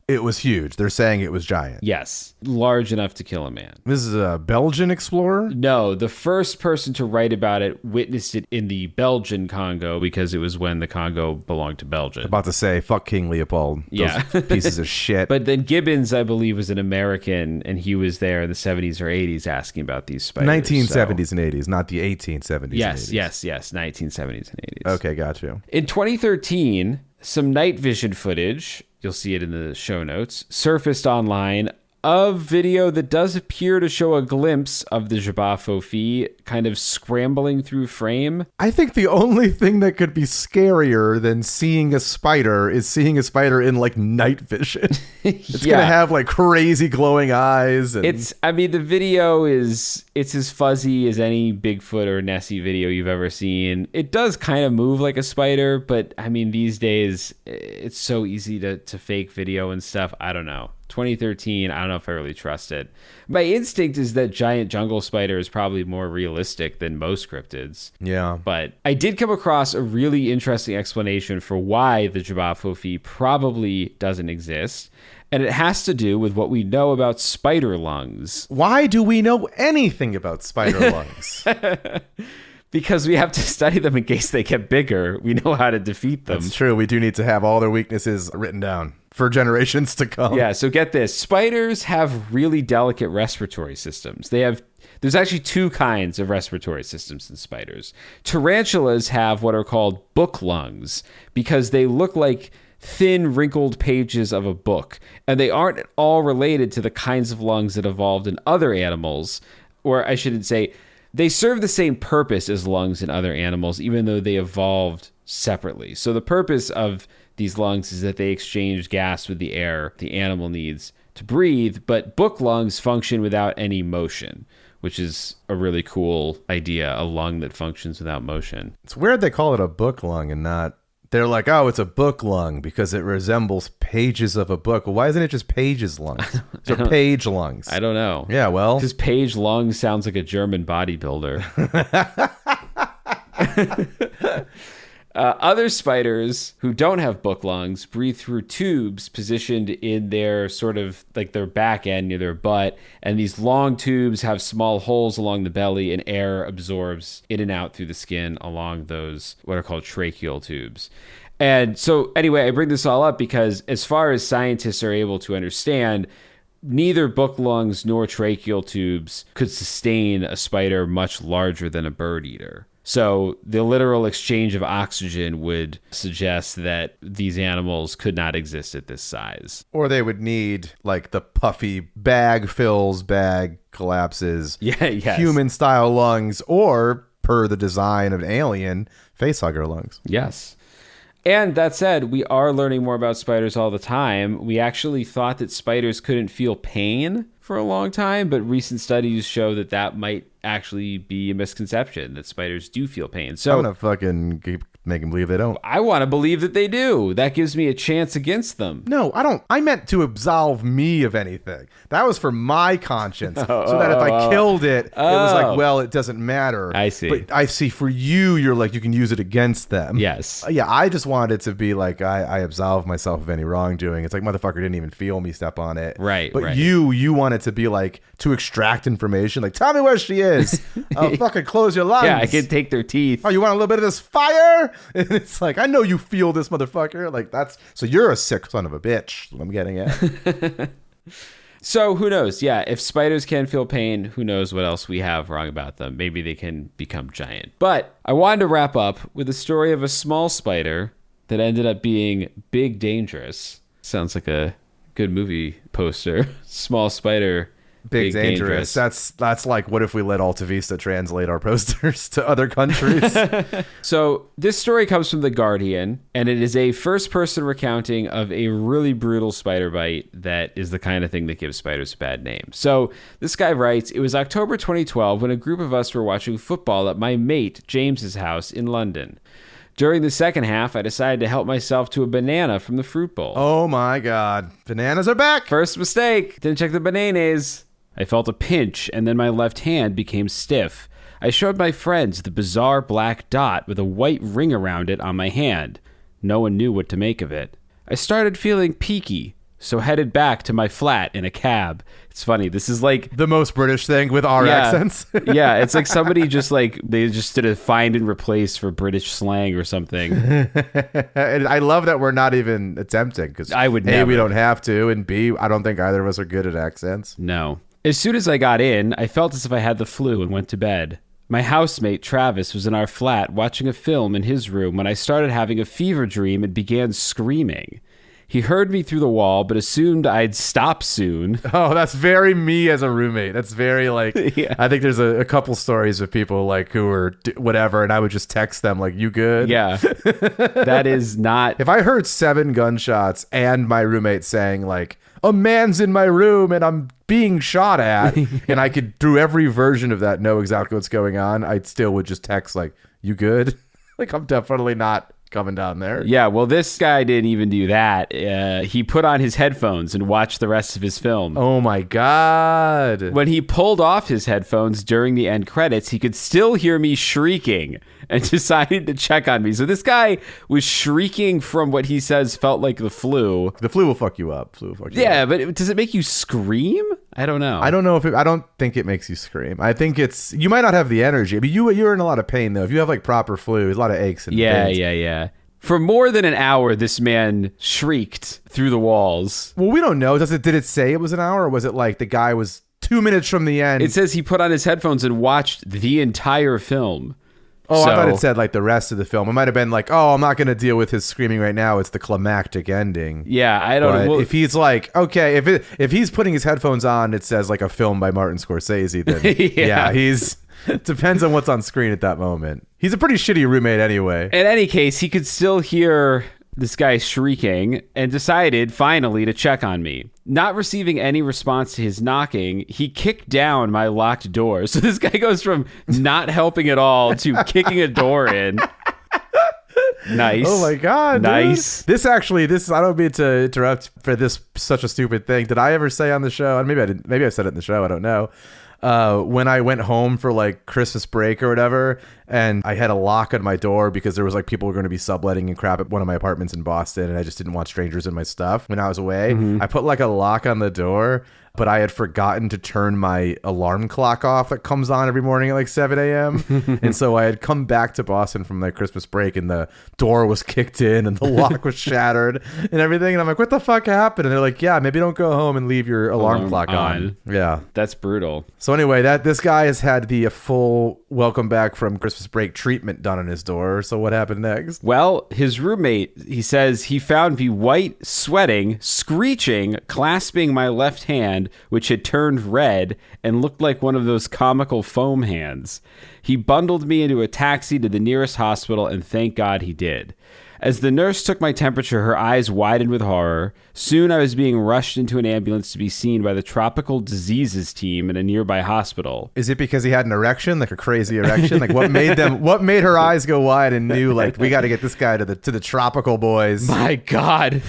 S5: it was huge. They're saying it was giant.
S4: Yes, large enough to kill a man.
S5: This is a Belgian explorer?
S4: No, the first person to write about it witnessed it in the Belgian Congo because it was when the Congo belonged to Belgium.
S5: About to say, fuck King Leopold. Those
S4: Yeah.
S5: pieces of shit.
S4: But then Gibbons, I believe, was an American, and he was there in the 70s or 80s asking about these spiders.
S5: 1970s and 80s, not the 1870s
S4: Yes,
S5: and 80s.
S4: yes, 1970s and 80s.
S5: Okay, got you.
S4: In 2013, some night vision footage, you'll see it in the show notes, surfaced online of video that does appear to show a glimpse of the Jaba Fofi kind of scrambling through frame.
S5: I think the only thing that could be scarier than seeing a spider is seeing a spider in like night vision. It's
S4: Yeah.
S5: gonna have like crazy glowing eyes. And
S4: The video it's as fuzzy as any Bigfoot or Nessie video you've ever seen. It does kind of move like a spider, but I mean, these days it's so easy to fake video and stuff. I don't know. 2013, I don't know if I really trust it. My instinct is that giant jungle spider is probably more realistic than most cryptids.
S5: yeah.
S4: But I did come across a really interesting explanation for why the Jaba Fofi probably doesn't exist. And it has to do with what we know about spider lungs.
S5: Why do we know anything about spider lungs?
S4: Because we have to study them in case they get bigger. We know how to defeat them.
S5: That's true. We do need to have all their weaknesses written down for generations to come.
S4: Yeah, so get this. Spiders have really delicate respiratory systems. There's actually 2 kinds of respiratory systems in spiders. Tarantulas have what are called book lungs because they look like thin, wrinkled pages of a book, and they aren't at all related to the kinds of lungs that evolved in other animals, or I shouldn't say, they serve the same purpose as lungs in other animals, even though they evolved separately. So the purpose of these lungs is that they exchange gas with the air the animal needs to breathe, but book lungs function without any motion, which is a really cool idea, a lung that functions without motion.
S5: It's weird they call it a book lung and not... They're like, oh, it's a book lung because it resembles pages of a book. Well, why isn't it just pages lungs? They're page lungs.
S4: I don't know.
S5: Yeah, well...
S4: Because Page Lung sounds like a German bodybuilder. Other spiders who don't have book lungs breathe through tubes positioned in their sort of like their back end near their butt. And these long tubes have small holes along the belly, and air absorbs in and out through the skin along those what are called tracheal tubes. And so anyway, I bring this all up because as far as scientists are able to understand, neither book lungs nor tracheal tubes could sustain a spider much larger than a bird eater. So the literal exchange of oxygen would suggest that these animals could not exist at this size.
S5: Or they would need like the puffy bag fills, bag collapses,
S4: Yes.
S5: human-style lungs, or, per the design of an alien, facehugger lungs.
S4: Yes. And that said, we are learning more about spiders all the time. We actually thought that spiders couldn't feel pain for a long time, but recent studies show that might actually be a misconception, that spiders do feel pain. So
S5: I'm gonna fucking keep making believe they don't.
S4: I want to believe that they do. That gives me a chance against them.
S5: No, I don't. I meant to absolve me of anything. That was for my conscience. So that if I killed it, it was like, well, it doesn't matter.
S4: I see.
S5: But I see for you, you're like, you can use it against them.
S4: Yes.
S5: Yeah, I just wanted it to be like, I absolve myself of any wrongdoing. It's like, motherfucker didn't even feel me step on it.
S4: Right,
S5: But
S4: right.
S5: you want it to be like, to extract information. Like, tell me where she is. I'll fucking close your lungs.
S4: Yeah, I can take their teeth.
S5: Oh, you want a little bit of this fire? And it's like, I know you feel this, motherfucker. Like, so you're a sick son of a bitch. I'm getting at.
S4: So who knows? Yeah, if spiders can feel pain, who knows what else we have wrong about them. Maybe they can become giant. But I wanted to wrap up with a story of a small spider that ended up being big dangerous. Sounds like a good movie poster. Small spider,
S5: Big dangerous. That's like, what if we let Alta Vista translate our posters to other countries?
S4: So this story comes from The Guardian, and it is a first-person recounting of a really brutal spider bite that is the kind of thing that gives spiders a bad name. So this guy writes, it was October 2012 when a group of us were watching football at my mate James's house in London. During the second half, I decided to help myself to a banana from the fruit bowl.
S5: Oh my God. Bananas are back.
S4: First mistake. Didn't check the bananas. I felt a pinch, and then my left hand became stiff. I showed my friends the bizarre black dot with a white ring around it on my hand. No one knew what to make of it. I started feeling peaky, so headed back to my flat in a cab. It's funny, this is like...
S5: the most British thing with our accents.
S4: Yeah, it's like somebody just like, they just did a find and replace for British slang or something.
S5: And I love that we're not even attempting, because
S4: I would
S5: A,
S4: never.
S5: we don't have to, and B, I don't think either of us are good at accents.
S4: No. As soon as I got in, I felt as if I had the flu and went to bed. My housemate, Travis, was in our flat watching a film in his room when I started having a fever dream and began screaming. He heard me through the wall, but assumed I'd stop soon.
S5: Oh, that's very me as a roommate. That's very like,
S4: Yeah.
S5: I think there's a couple stories of people like who were whatever, and I would just text them like, you good?
S4: Yeah. That is not...
S5: If I heard 7 gunshots and my roommate saying like, a man's in my room and I'm being shot at, and I could, through every version of that, know exactly what's going on, I still would just text like, you good? Like, I'm definitely not coming down there.
S4: Yeah, well, this guy didn't even do that. He put on his headphones and watched the rest of his film.
S5: Oh my God.
S4: When he pulled off his headphones during the end credits, he could still hear me shrieking and decided to check on me. So this guy was shrieking from what he says felt like the flu.
S5: The flu will fuck you up. Flu will fuck you
S4: Yeah,
S5: up.
S4: but does it make you scream? I don't know.
S5: I don't know if I don't think it makes you scream. I think it's, you might not have the energy. I mean, you're in a lot of pain though. If you have like proper flu, there's a lot of aches and pains.
S4: Yeah. For more than an hour, this man shrieked through the walls.
S5: Well, we don't know. Did it say it was an hour, or was it like the guy was 2 minutes from the end?
S4: It says he put on his headphones and watched the entire film.
S5: Oh,
S4: So-
S5: I thought it said like the rest of the film. It might have been like, oh, I'm not going to deal with his screaming right now. It's the climactic ending.
S4: Yeah, I don't
S5: But
S4: know. Well,
S5: if he's like, okay, if he's putting his headphones on, it says like a film by Martin Scorsese, then
S4: Yeah.
S5: he's depends on what's on screen at that moment. He's a pretty shitty roommate anyway.
S4: in any case, he could still hear this guy shrieking and decided finally to check on me. Not receiving any response to his knocking, he kicked down my locked door. So this guy goes from not helping at all to kicking a door in. Nice.
S5: Oh my God.
S4: Nice.
S5: Dude. This I don't mean to interrupt for this such a stupid thing. Did I ever say on the show, and maybe I didn't, maybe I said it in the show, I don't know. When I went home for like Christmas break or whatever, and I had a lock on my door because there was like people were going to be subletting and crap at one of my apartments in Boston, and I just didn't want strangers in my stuff when I was away. I put like a lock on the door, but I had forgotten to turn my alarm clock off that comes on every morning at like 7 a.m. And so I had come back to Boston from my Christmas break, and the door was kicked in and the lock was shattered and everything. And I'm like, what the fuck happened? And they're like, yeah, maybe don't go home and leave your alarm clock on. Yeah.
S4: That's brutal.
S5: So anyway, this guy has had the full welcome back from Christmas break treatment done on his door. So what happened next?
S4: Well, his roommate, he says he found me white, sweating, screeching, clasping my left hand, which had turned red and looked like one of those comical foam hands. He bundled me into a taxi to the nearest hospital, and thank God he did. As the nurse took my temperature, her eyes widened with horror. Soon I was being rushed into an ambulance to be seen by the tropical diseases team in a nearby hospital.
S5: Is it because he had an erection, like a crazy erection? Like what made her eyes go wide and knew like we got to get this guy to the tropical boys.
S4: My God,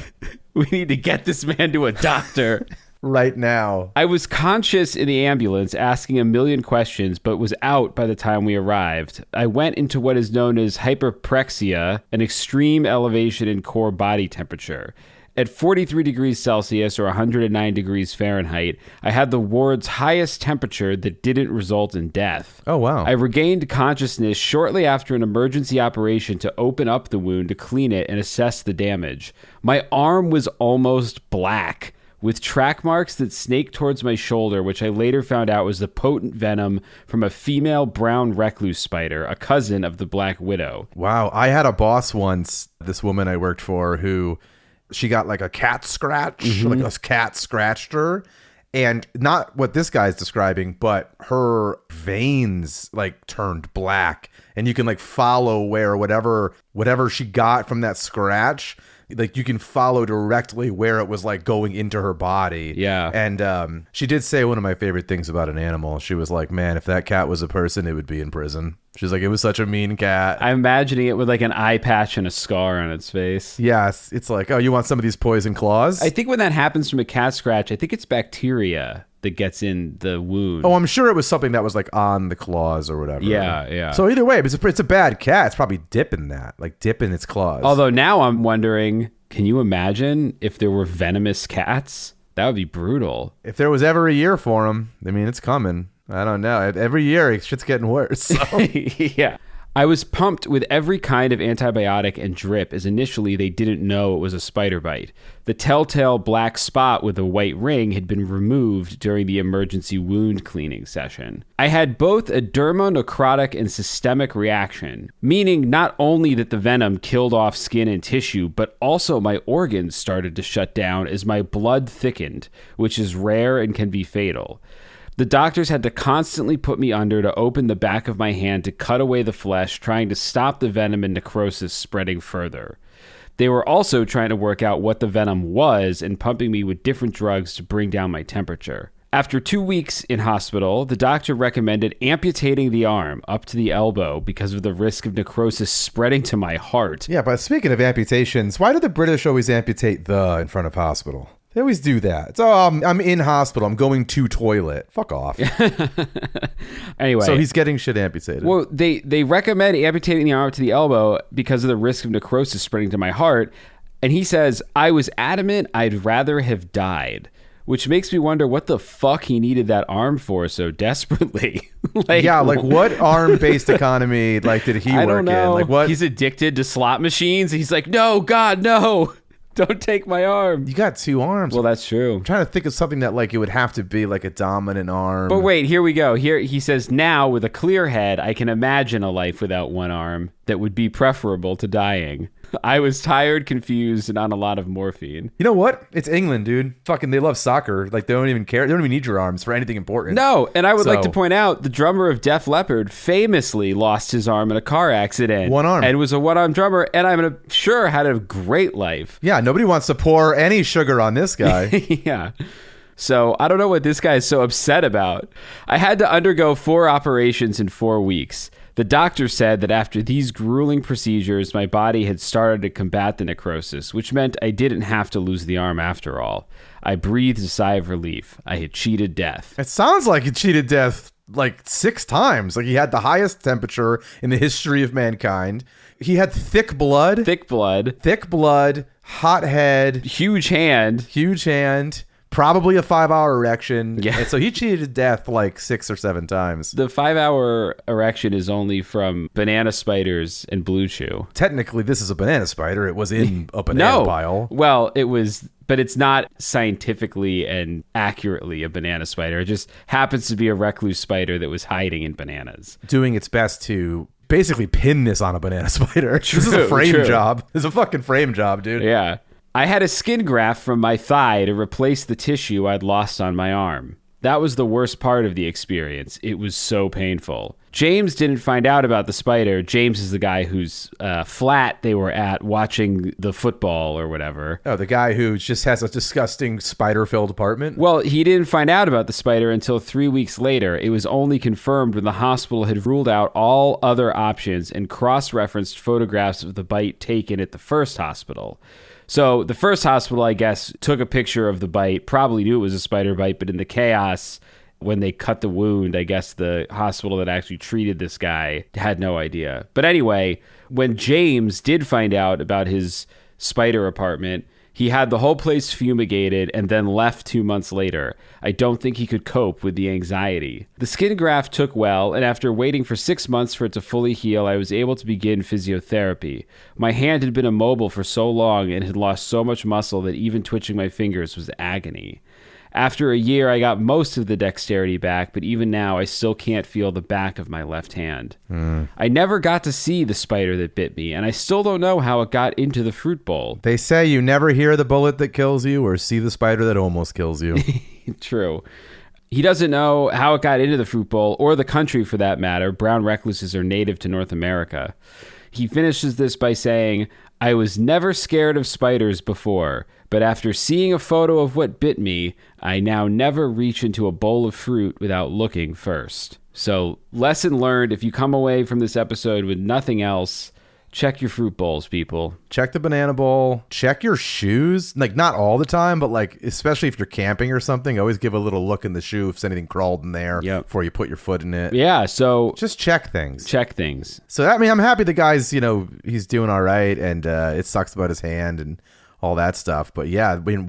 S4: we need to get this man to a doctor.
S5: Right now.
S4: I was conscious in the ambulance, asking a million questions, but was out by the time we arrived. I went into what is known as hyperprexia, an extreme elevation in core body temperature. At 43 degrees Celsius or 109 degrees Fahrenheit, I had the ward's highest temperature that didn't result in death.
S5: Oh, wow.
S4: I regained consciousness shortly after an emergency operation to open up the wound to clean it and assess the damage. My arm was almost black, with track marks that snaked towards my shoulder, which I later found out was the potent venom from a female brown recluse spider, a cousin of the Black Widow.
S5: Wow. I had a boss once, this woman I worked for, who she got like a cat scratch, like a cat scratched her. And not what this guy's describing, but her veins like turned black. And you can like follow where whatever she got from that scratch, like you can follow directly where it was like going into her body.
S4: Yeah.
S5: And she did say one of my favorite things about an animal. She was like, man, if that cat was a person, it would be in prison. She's like, it was such a mean cat.
S4: I'm imagining it with like an eye patch and a scar on its face.
S5: Yes. It's like, oh, you want some of these poison claws?
S4: I think when that happens from a cat scratch, I think it's bacteria that gets in the wound.
S5: Oh, I'm sure it was something that was like on the claws or whatever.
S4: Yeah.
S5: So either way, it's a bad cat. It's probably dipping its claws.
S4: Although now I'm wondering, can you imagine if there were venomous cats? That would be brutal.
S5: If there was ever a year for them, I mean, it's coming. I don't know. Every year, shit's getting worse. So.
S4: Yeah. I was pumped with every kind of antibiotic and drip, as initially they didn't know it was a spider bite. The telltale black spot with a white ring had been removed during the emergency wound cleaning session. I had both a dermonecrotic and systemic reaction, meaning not only that the venom killed off skin and tissue, but also my organs started to shut down as my blood thickened, which is rare and can be fatal. The doctors had to constantly put me under to open the back of my hand to cut away the flesh, trying to stop the venom and necrosis spreading further. They were also trying to work out what the venom was and pumping me with different drugs to bring down my temperature. After 2 weeks in hospital, the doctor recommended amputating the arm up to the elbow because of the risk of necrosis spreading to my heart.
S5: Yeah, but speaking of amputations, why do the British always amputate the in front of hospital? They always do that. It's, I'm in hospital. I'm going to toilet. Fuck off.
S4: Anyway.
S5: So he's getting shit amputated.
S4: Well, they recommend amputating the arm to the elbow because of the risk of necrosis spreading to my heart. And he says, I was adamant I'd rather have died. Which makes me wonder what the fuck he needed that arm for so desperately.
S5: Like what arm-based economy did he work in?
S4: I don't know.
S5: Like what?
S4: He's addicted to slot machines. He's like, no, God, no. Don't take my arm.
S5: You got two arms.
S4: Well, that's true.
S5: I'm trying to think of something that it would have to be like a dominant arm.
S4: But wait, here we go. Here he says, now with a clear head, I can imagine a life without one arm that would be preferable to dying. I was tired, confused, and on a lot of morphine.
S5: You know what? It's England, dude. Fucking, they love soccer. They don't even care. They don't even need your arms for anything important.
S4: No, and I would like to point out, the drummer of Def Leppard famously lost his arm in a car accident.
S5: One arm.
S4: And was a one-arm drummer, and I'm sure had a great life.
S5: Yeah, nobody wants to pour any sugar on this guy.
S4: Yeah. So I don't know what this guy is so upset about. I had to undergo 4 operations in 4 weeks. The doctor said that after these grueling procedures, my body had started to combat the necrosis, which meant I didn't have to lose the arm after all. I breathed a sigh of relief. I had cheated death.
S5: It sounds like he cheated death 6 times. He had the highest temperature in the history of mankind. He had thick blood, hot head,
S4: huge hand.
S5: Probably a 5-hour erection.
S4: Yeah.
S5: And so he cheated death 6 or 7 times.
S4: The 5-hour erection is only from banana spiders and blue chew.
S5: Technically, this is a banana spider. It was in a banana pile.
S4: Well, it was, but it's not scientifically and accurately a banana spider. It just happens to be a recluse spider that was hiding in bananas.
S5: Doing its best to basically pin this on a banana spider. This is a frame job. This is a fucking frame job, dude.
S4: Yeah. I had a skin graft from my thigh to replace the tissue I'd lost on my arm. That was the worst part of the experience. It was so painful. James didn't find out about the spider. James is the guy whose flat they were at watching the football or whatever.
S5: Oh, the guy who just has a disgusting spider-filled apartment?
S4: Well, he didn't find out about the spider until 3 weeks later. It was only confirmed when the hospital had ruled out all other options and cross-referenced photographs of the bite taken at the first hospital. So the first hospital, I guess, took a picture of the bite, probably knew it was a spider bite, but in the chaos, when they cut the wound, I guess the hospital that actually treated this guy had no idea. But anyway, when James did find out about his spider apartment, he had the whole place fumigated and then left 2 months later. I don't think he could cope with the anxiety. The skin graft took well, and after waiting for 6 months for it to fully heal, I was able to begin physiotherapy. My hand had been immobile for so long and had lost so much muscle that even twitching my fingers was agony. After a year, I got most of the dexterity back, but even now, I still can't feel the back of my left hand. I never got to see the spider that bit me, and I still don't know how it got into the fruit bowl.
S5: They say you never hear the bullet that kills you or see the spider that almost kills you.
S4: True. He doesn't know how it got into the fruit bowl, or the country for that matter. Brown recluses are native to North America. He finishes this by saying, I was never scared of spiders before, but after seeing a photo of what bit me, I now never reach into a bowl of fruit without looking first. So, lesson learned, if you come away from this episode with nothing else, check your fruit bowls, people.
S5: Check the banana bowl. Check your shoes. Like, not all the time, but like, especially if you're camping or something, always give a little look in the shoe if anything crawled in there before you put your foot in it.
S4: Yeah, so
S5: just check things.
S4: Check things.
S5: So, I mean, I'm happy the guy's, he's doing all right, and it sucks about his hand and all that stuff. But yeah, I mean,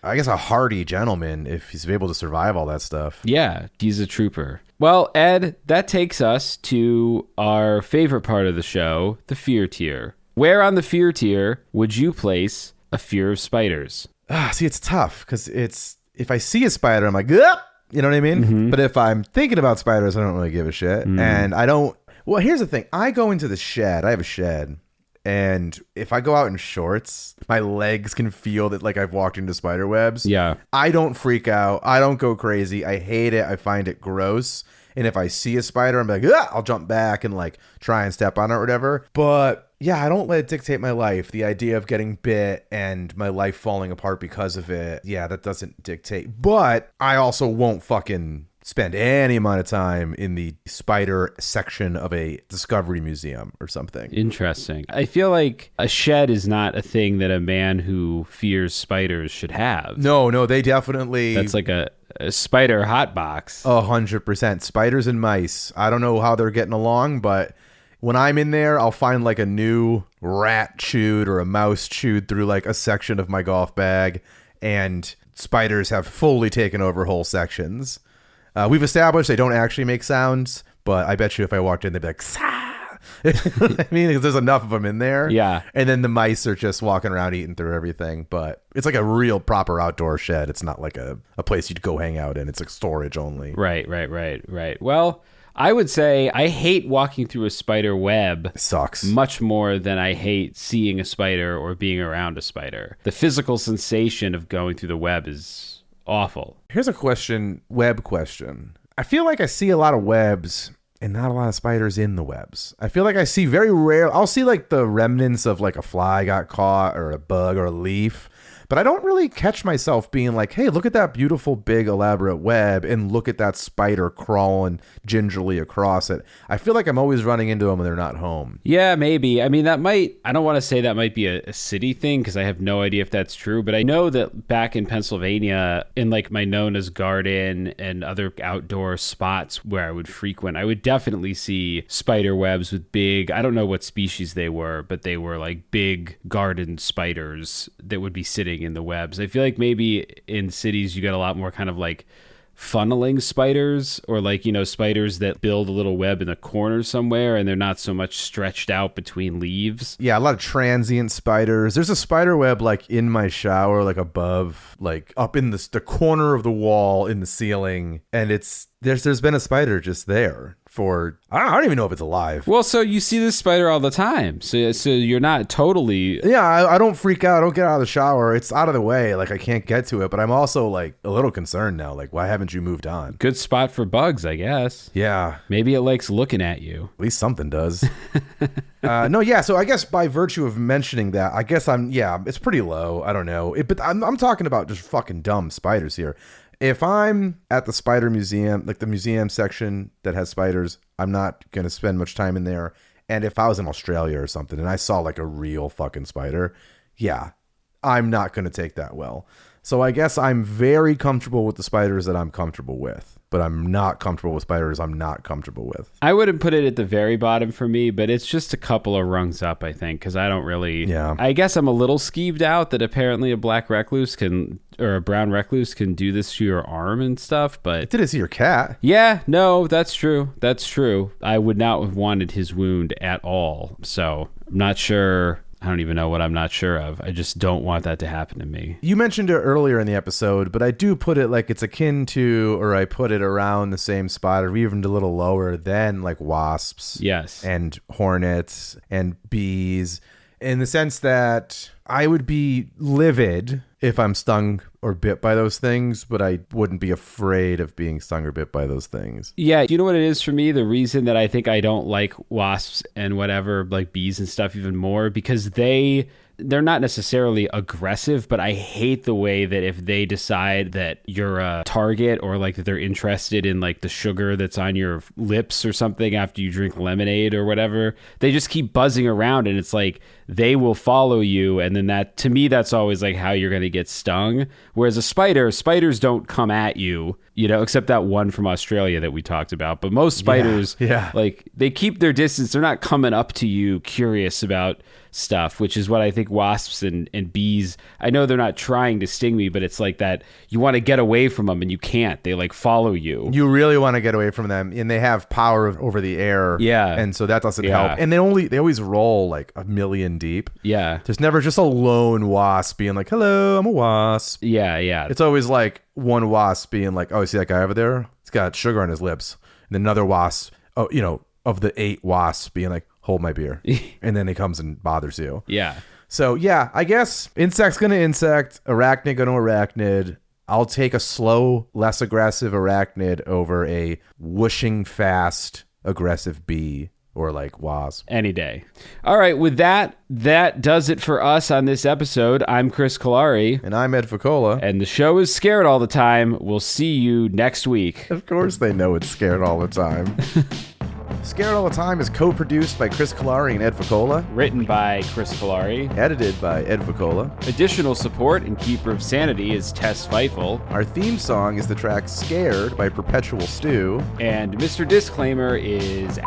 S5: I guess a hardy gentleman if he's able to survive all that stuff.
S4: Yeah, he's a trooper. Well, Ed, that takes us to our favorite part of the show, the fear tier. Where on the fear tier would you place a fear of spiders?
S5: See, it's tough because if I see a spider, I'm like, ugh! You know what I mean? Mm-hmm. But if I'm thinking about spiders, I don't really give a shit. And I don't. Well, here's the thing. I go into the shed. I have a shed. And if I go out in shorts, my legs can feel that like I've walked into spider webs.
S4: Yeah.
S5: I don't freak out. I don't go crazy. I hate it. I find it gross. And if I see a spider, I'm like, ah! I'll jump back and like try and step on it or whatever. But yeah, I don't let it dictate my life. The idea of getting bit and my life falling apart because of it, yeah, that doesn't dictate. But I also won't fucking spend any amount of time in the spider section of a Discovery Museum or something.
S4: Interesting. I feel like a shed is not a thing that a man who fears spiders should have.
S5: No, they definitely...
S4: That's like a spider hot box.
S5: 100%. Spiders and mice. I don't know how they're getting along, but when I'm in there, I'll find like a new rat chewed or a mouse chewed through like a section of my golf bag, and spiders have fully taken over whole sections. We've established they don't actually make sounds, but I bet you if I walked in, they'd be like, "Sah!" You know what I mean? Because there's enough of them in there.
S4: Yeah.
S5: And then the mice are just walking around eating through everything. But it's like a real proper outdoor shed. It's not like a place you'd go hang out in. It's like storage only.
S4: Right. Well, I would say I hate walking through a spider web.
S5: It sucks.
S4: Much more than I hate seeing a spider or being around a spider. The physical sensation of going through the web is awful.
S5: Here's a web question. I feel like I see a lot of webs and not a lot of spiders in the webs. I feel like I see very rare. I'll see like the remnants of like a fly got caught or a bug or a leaf. But I don't really catch myself being like, hey, look at that beautiful, big, elaborate web and look at that spider crawling gingerly across it. I feel like I'm always running into them when they're not home.
S4: Yeah, maybe. I mean, I don't want to say that might be a city thing because I have no idea if that's true. But I know that back in Pennsylvania, in like my Nona's garden and other outdoor spots where I would frequent, I would definitely see spider webs with big, I don't know what species they were, but they were like big garden spiders that would be sitting in the webs. I feel like maybe in cities you get a lot more kind of like funneling spiders, or like, spiders that build a little web in a corner somewhere and they're not so much stretched out between leaves.
S5: Yeah, a lot of transient spiders. There's a spider web like in my shower, like above, like up in the corner of the wall in the ceiling, and there's been a spider just there for, I don't even know if it's alive.
S4: Well, so you see this spider all the time. So you're not totally...
S5: Yeah, I don't freak out. I don't get out of the shower. It's out of the way. Like, I can't get to it. But I'm also, like, a little concerned now. Like, why haven't you moved on?
S4: Good spot for bugs, I guess.
S5: Yeah.
S4: Maybe it likes looking at you.
S5: At least something does. So I guess by virtue of mentioning that, I guess it's pretty low. I don't know. But I'm talking about just fucking dumb spiders here. If I'm at the spider museum, like the museum section that has spiders, I'm not going to spend much time in there. And if I was in Australia or something and I saw like a real fucking spider, yeah, I'm not going to take that well. So I guess I'm very comfortable with the spiders that I'm comfortable with, but I'm not comfortable with spiders I'm not comfortable with.
S4: I wouldn't put it at the very bottom for me, but it's just a couple of rungs up, I think, because I don't really...
S5: Yeah.
S4: I guess I'm a little skeeved out that apparently a black recluse or a brown recluse can do this to your arm and stuff, but...
S5: It did it to your cat.
S4: Yeah, no, that's true. That's true. I would not have wanted his wound at all, so I'm not sure... I don't even know what I'm not sure of. I just don't want that to happen to me.
S5: You mentioned it earlier in the episode, but I do put it like it's akin to, or I put it around the same spot or even a little lower than like wasps.
S4: Yes.
S5: And hornets and bees, in the sense that I would be livid if I'm stung or bit by those things, but I wouldn't be afraid of being stung or bit by those things.
S4: Yeah, you know what it is for me? The reason that I think I don't like wasps and whatever, like bees and stuff even more, because they're not necessarily aggressive, but I hate the way that if they decide that you're a target or like that they're interested in like the sugar that's on your lips or something after you drink lemonade or whatever, they just keep buzzing around and it's like they will follow you. And then that, to me, that's always like how you're going to get stung. Whereas spiders don't come at you, you know, except that one from Australia that we talked about. But most spiders, like they keep their distance. They're not coming up to you curious about stuff, which is what I think wasps and bees, I know they're not trying to sting me, but it's like that you want to get away from them and you can't. They like follow you.
S5: You really want to get away from them, and they have power over the air.
S4: Yeah.
S5: And so that doesn't help. And they always roll like a million deep.
S4: Yeah.
S5: There's never just a lone wasp being like, hello, I'm a wasp.
S4: Yeah, yeah.
S5: It's always like one wasp being like, oh, you see that guy over there? He's got sugar on his lips. And then another wasp, of the 8 wasps being like, hold my beer. And then he comes and bothers you.
S4: Yeah.
S5: So yeah, I guess insect's gonna insect, arachnid gonna arachnid. I'll take a slow, less aggressive arachnid over a whooshing fast, aggressive bee or like wasp.
S4: Any day. All right, with that does it for us on this episode. I'm Chris Cullari.
S5: And I'm Ed Voccola.
S4: And the show is Scared All the Time. We'll see you next week.
S5: Of course they know it's Scared All the Time. Scared All the Time is co-produced by Chris Cullari and Ed Voccola.
S4: Written by Chris Cullari.
S5: Edited by Ed Voccola.
S4: Additional support and Keeper of Sanity is Tess Feifel.
S5: Our theme song is the track Scared by Perpetual Stew.
S4: And Mr. Disclaimer is...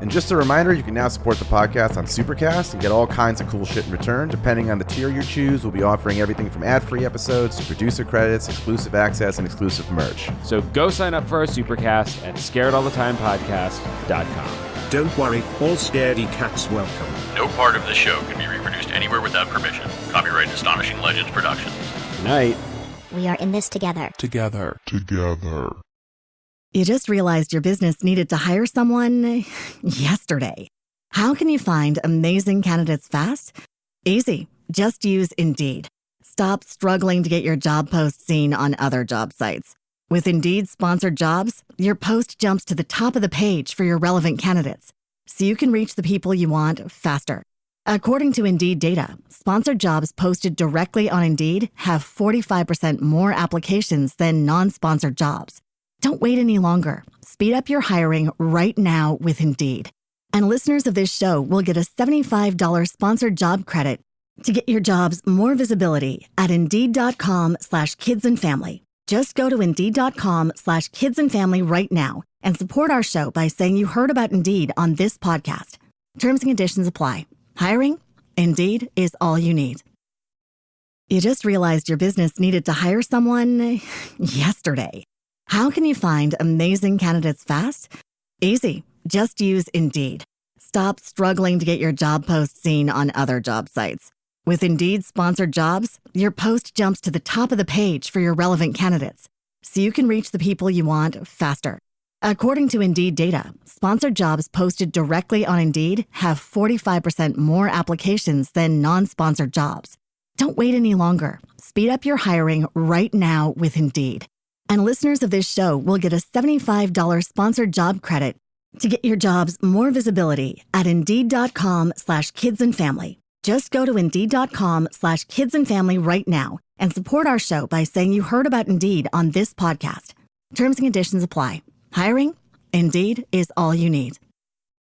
S5: And just a reminder, you can now support the podcast on Supercast and get all kinds of cool shit in return. Depending on the tier you choose, we'll be offering everything from ad-free episodes to producer credits, exclusive access, and exclusive merch.
S4: So go sign up for our Supercast at scaredallthetimepodcast.com.
S6: Don't worry, all scaredy cats welcome.
S3: No part of this show can be reproduced anywhere without permission. Copyright Astonishing Legends Productions.
S4: Good night.
S8: We are in this together.
S7: Together.
S1: You just realized your business needed to hire someone yesterday. How can you find amazing candidates fast? Easy. Just use Indeed. Stop struggling to get your job post seen on other job sites. With Indeed sponsored jobs, your post jumps to the top of the page for your relevant candidates, so you can reach the people you want faster. According to Indeed data, sponsored jobs posted directly on Indeed have 45% more applications than non-sponsored jobs. Don't wait any longer. Speed up your hiring right now with Indeed. And listeners of this show will get a $75 sponsored job credit to get your jobs more visibility at Indeed.com/kidsandfamily. Just go to Indeed.com/kidsandfamily right now and support our show by saying you heard about Indeed on this podcast. Terms and conditions apply. Hiring? Indeed is all you need. You just realized your business needed to hire someone yesterday. How can you find amazing candidates fast? Easy. Just use Indeed. Stop struggling to get your job post seen on other job sites. With Indeed sponsored jobs, your post jumps to the top of the page for your relevant candidates, so you can reach the people you want faster. According to Indeed data, sponsored jobs posted directly on Indeed have 45% more applications than non-sponsored jobs. Don't wait any longer. Speed up your hiring right now with Indeed. And listeners of this show will get a $75 sponsored job credit to get your jobs more visibility at Indeed.com/kidsandfamily. Just go to Indeed.com/kidsandfamily right now and support our show by saying you heard about Indeed on this podcast. Terms and conditions apply. Hiring? Indeed is all you need.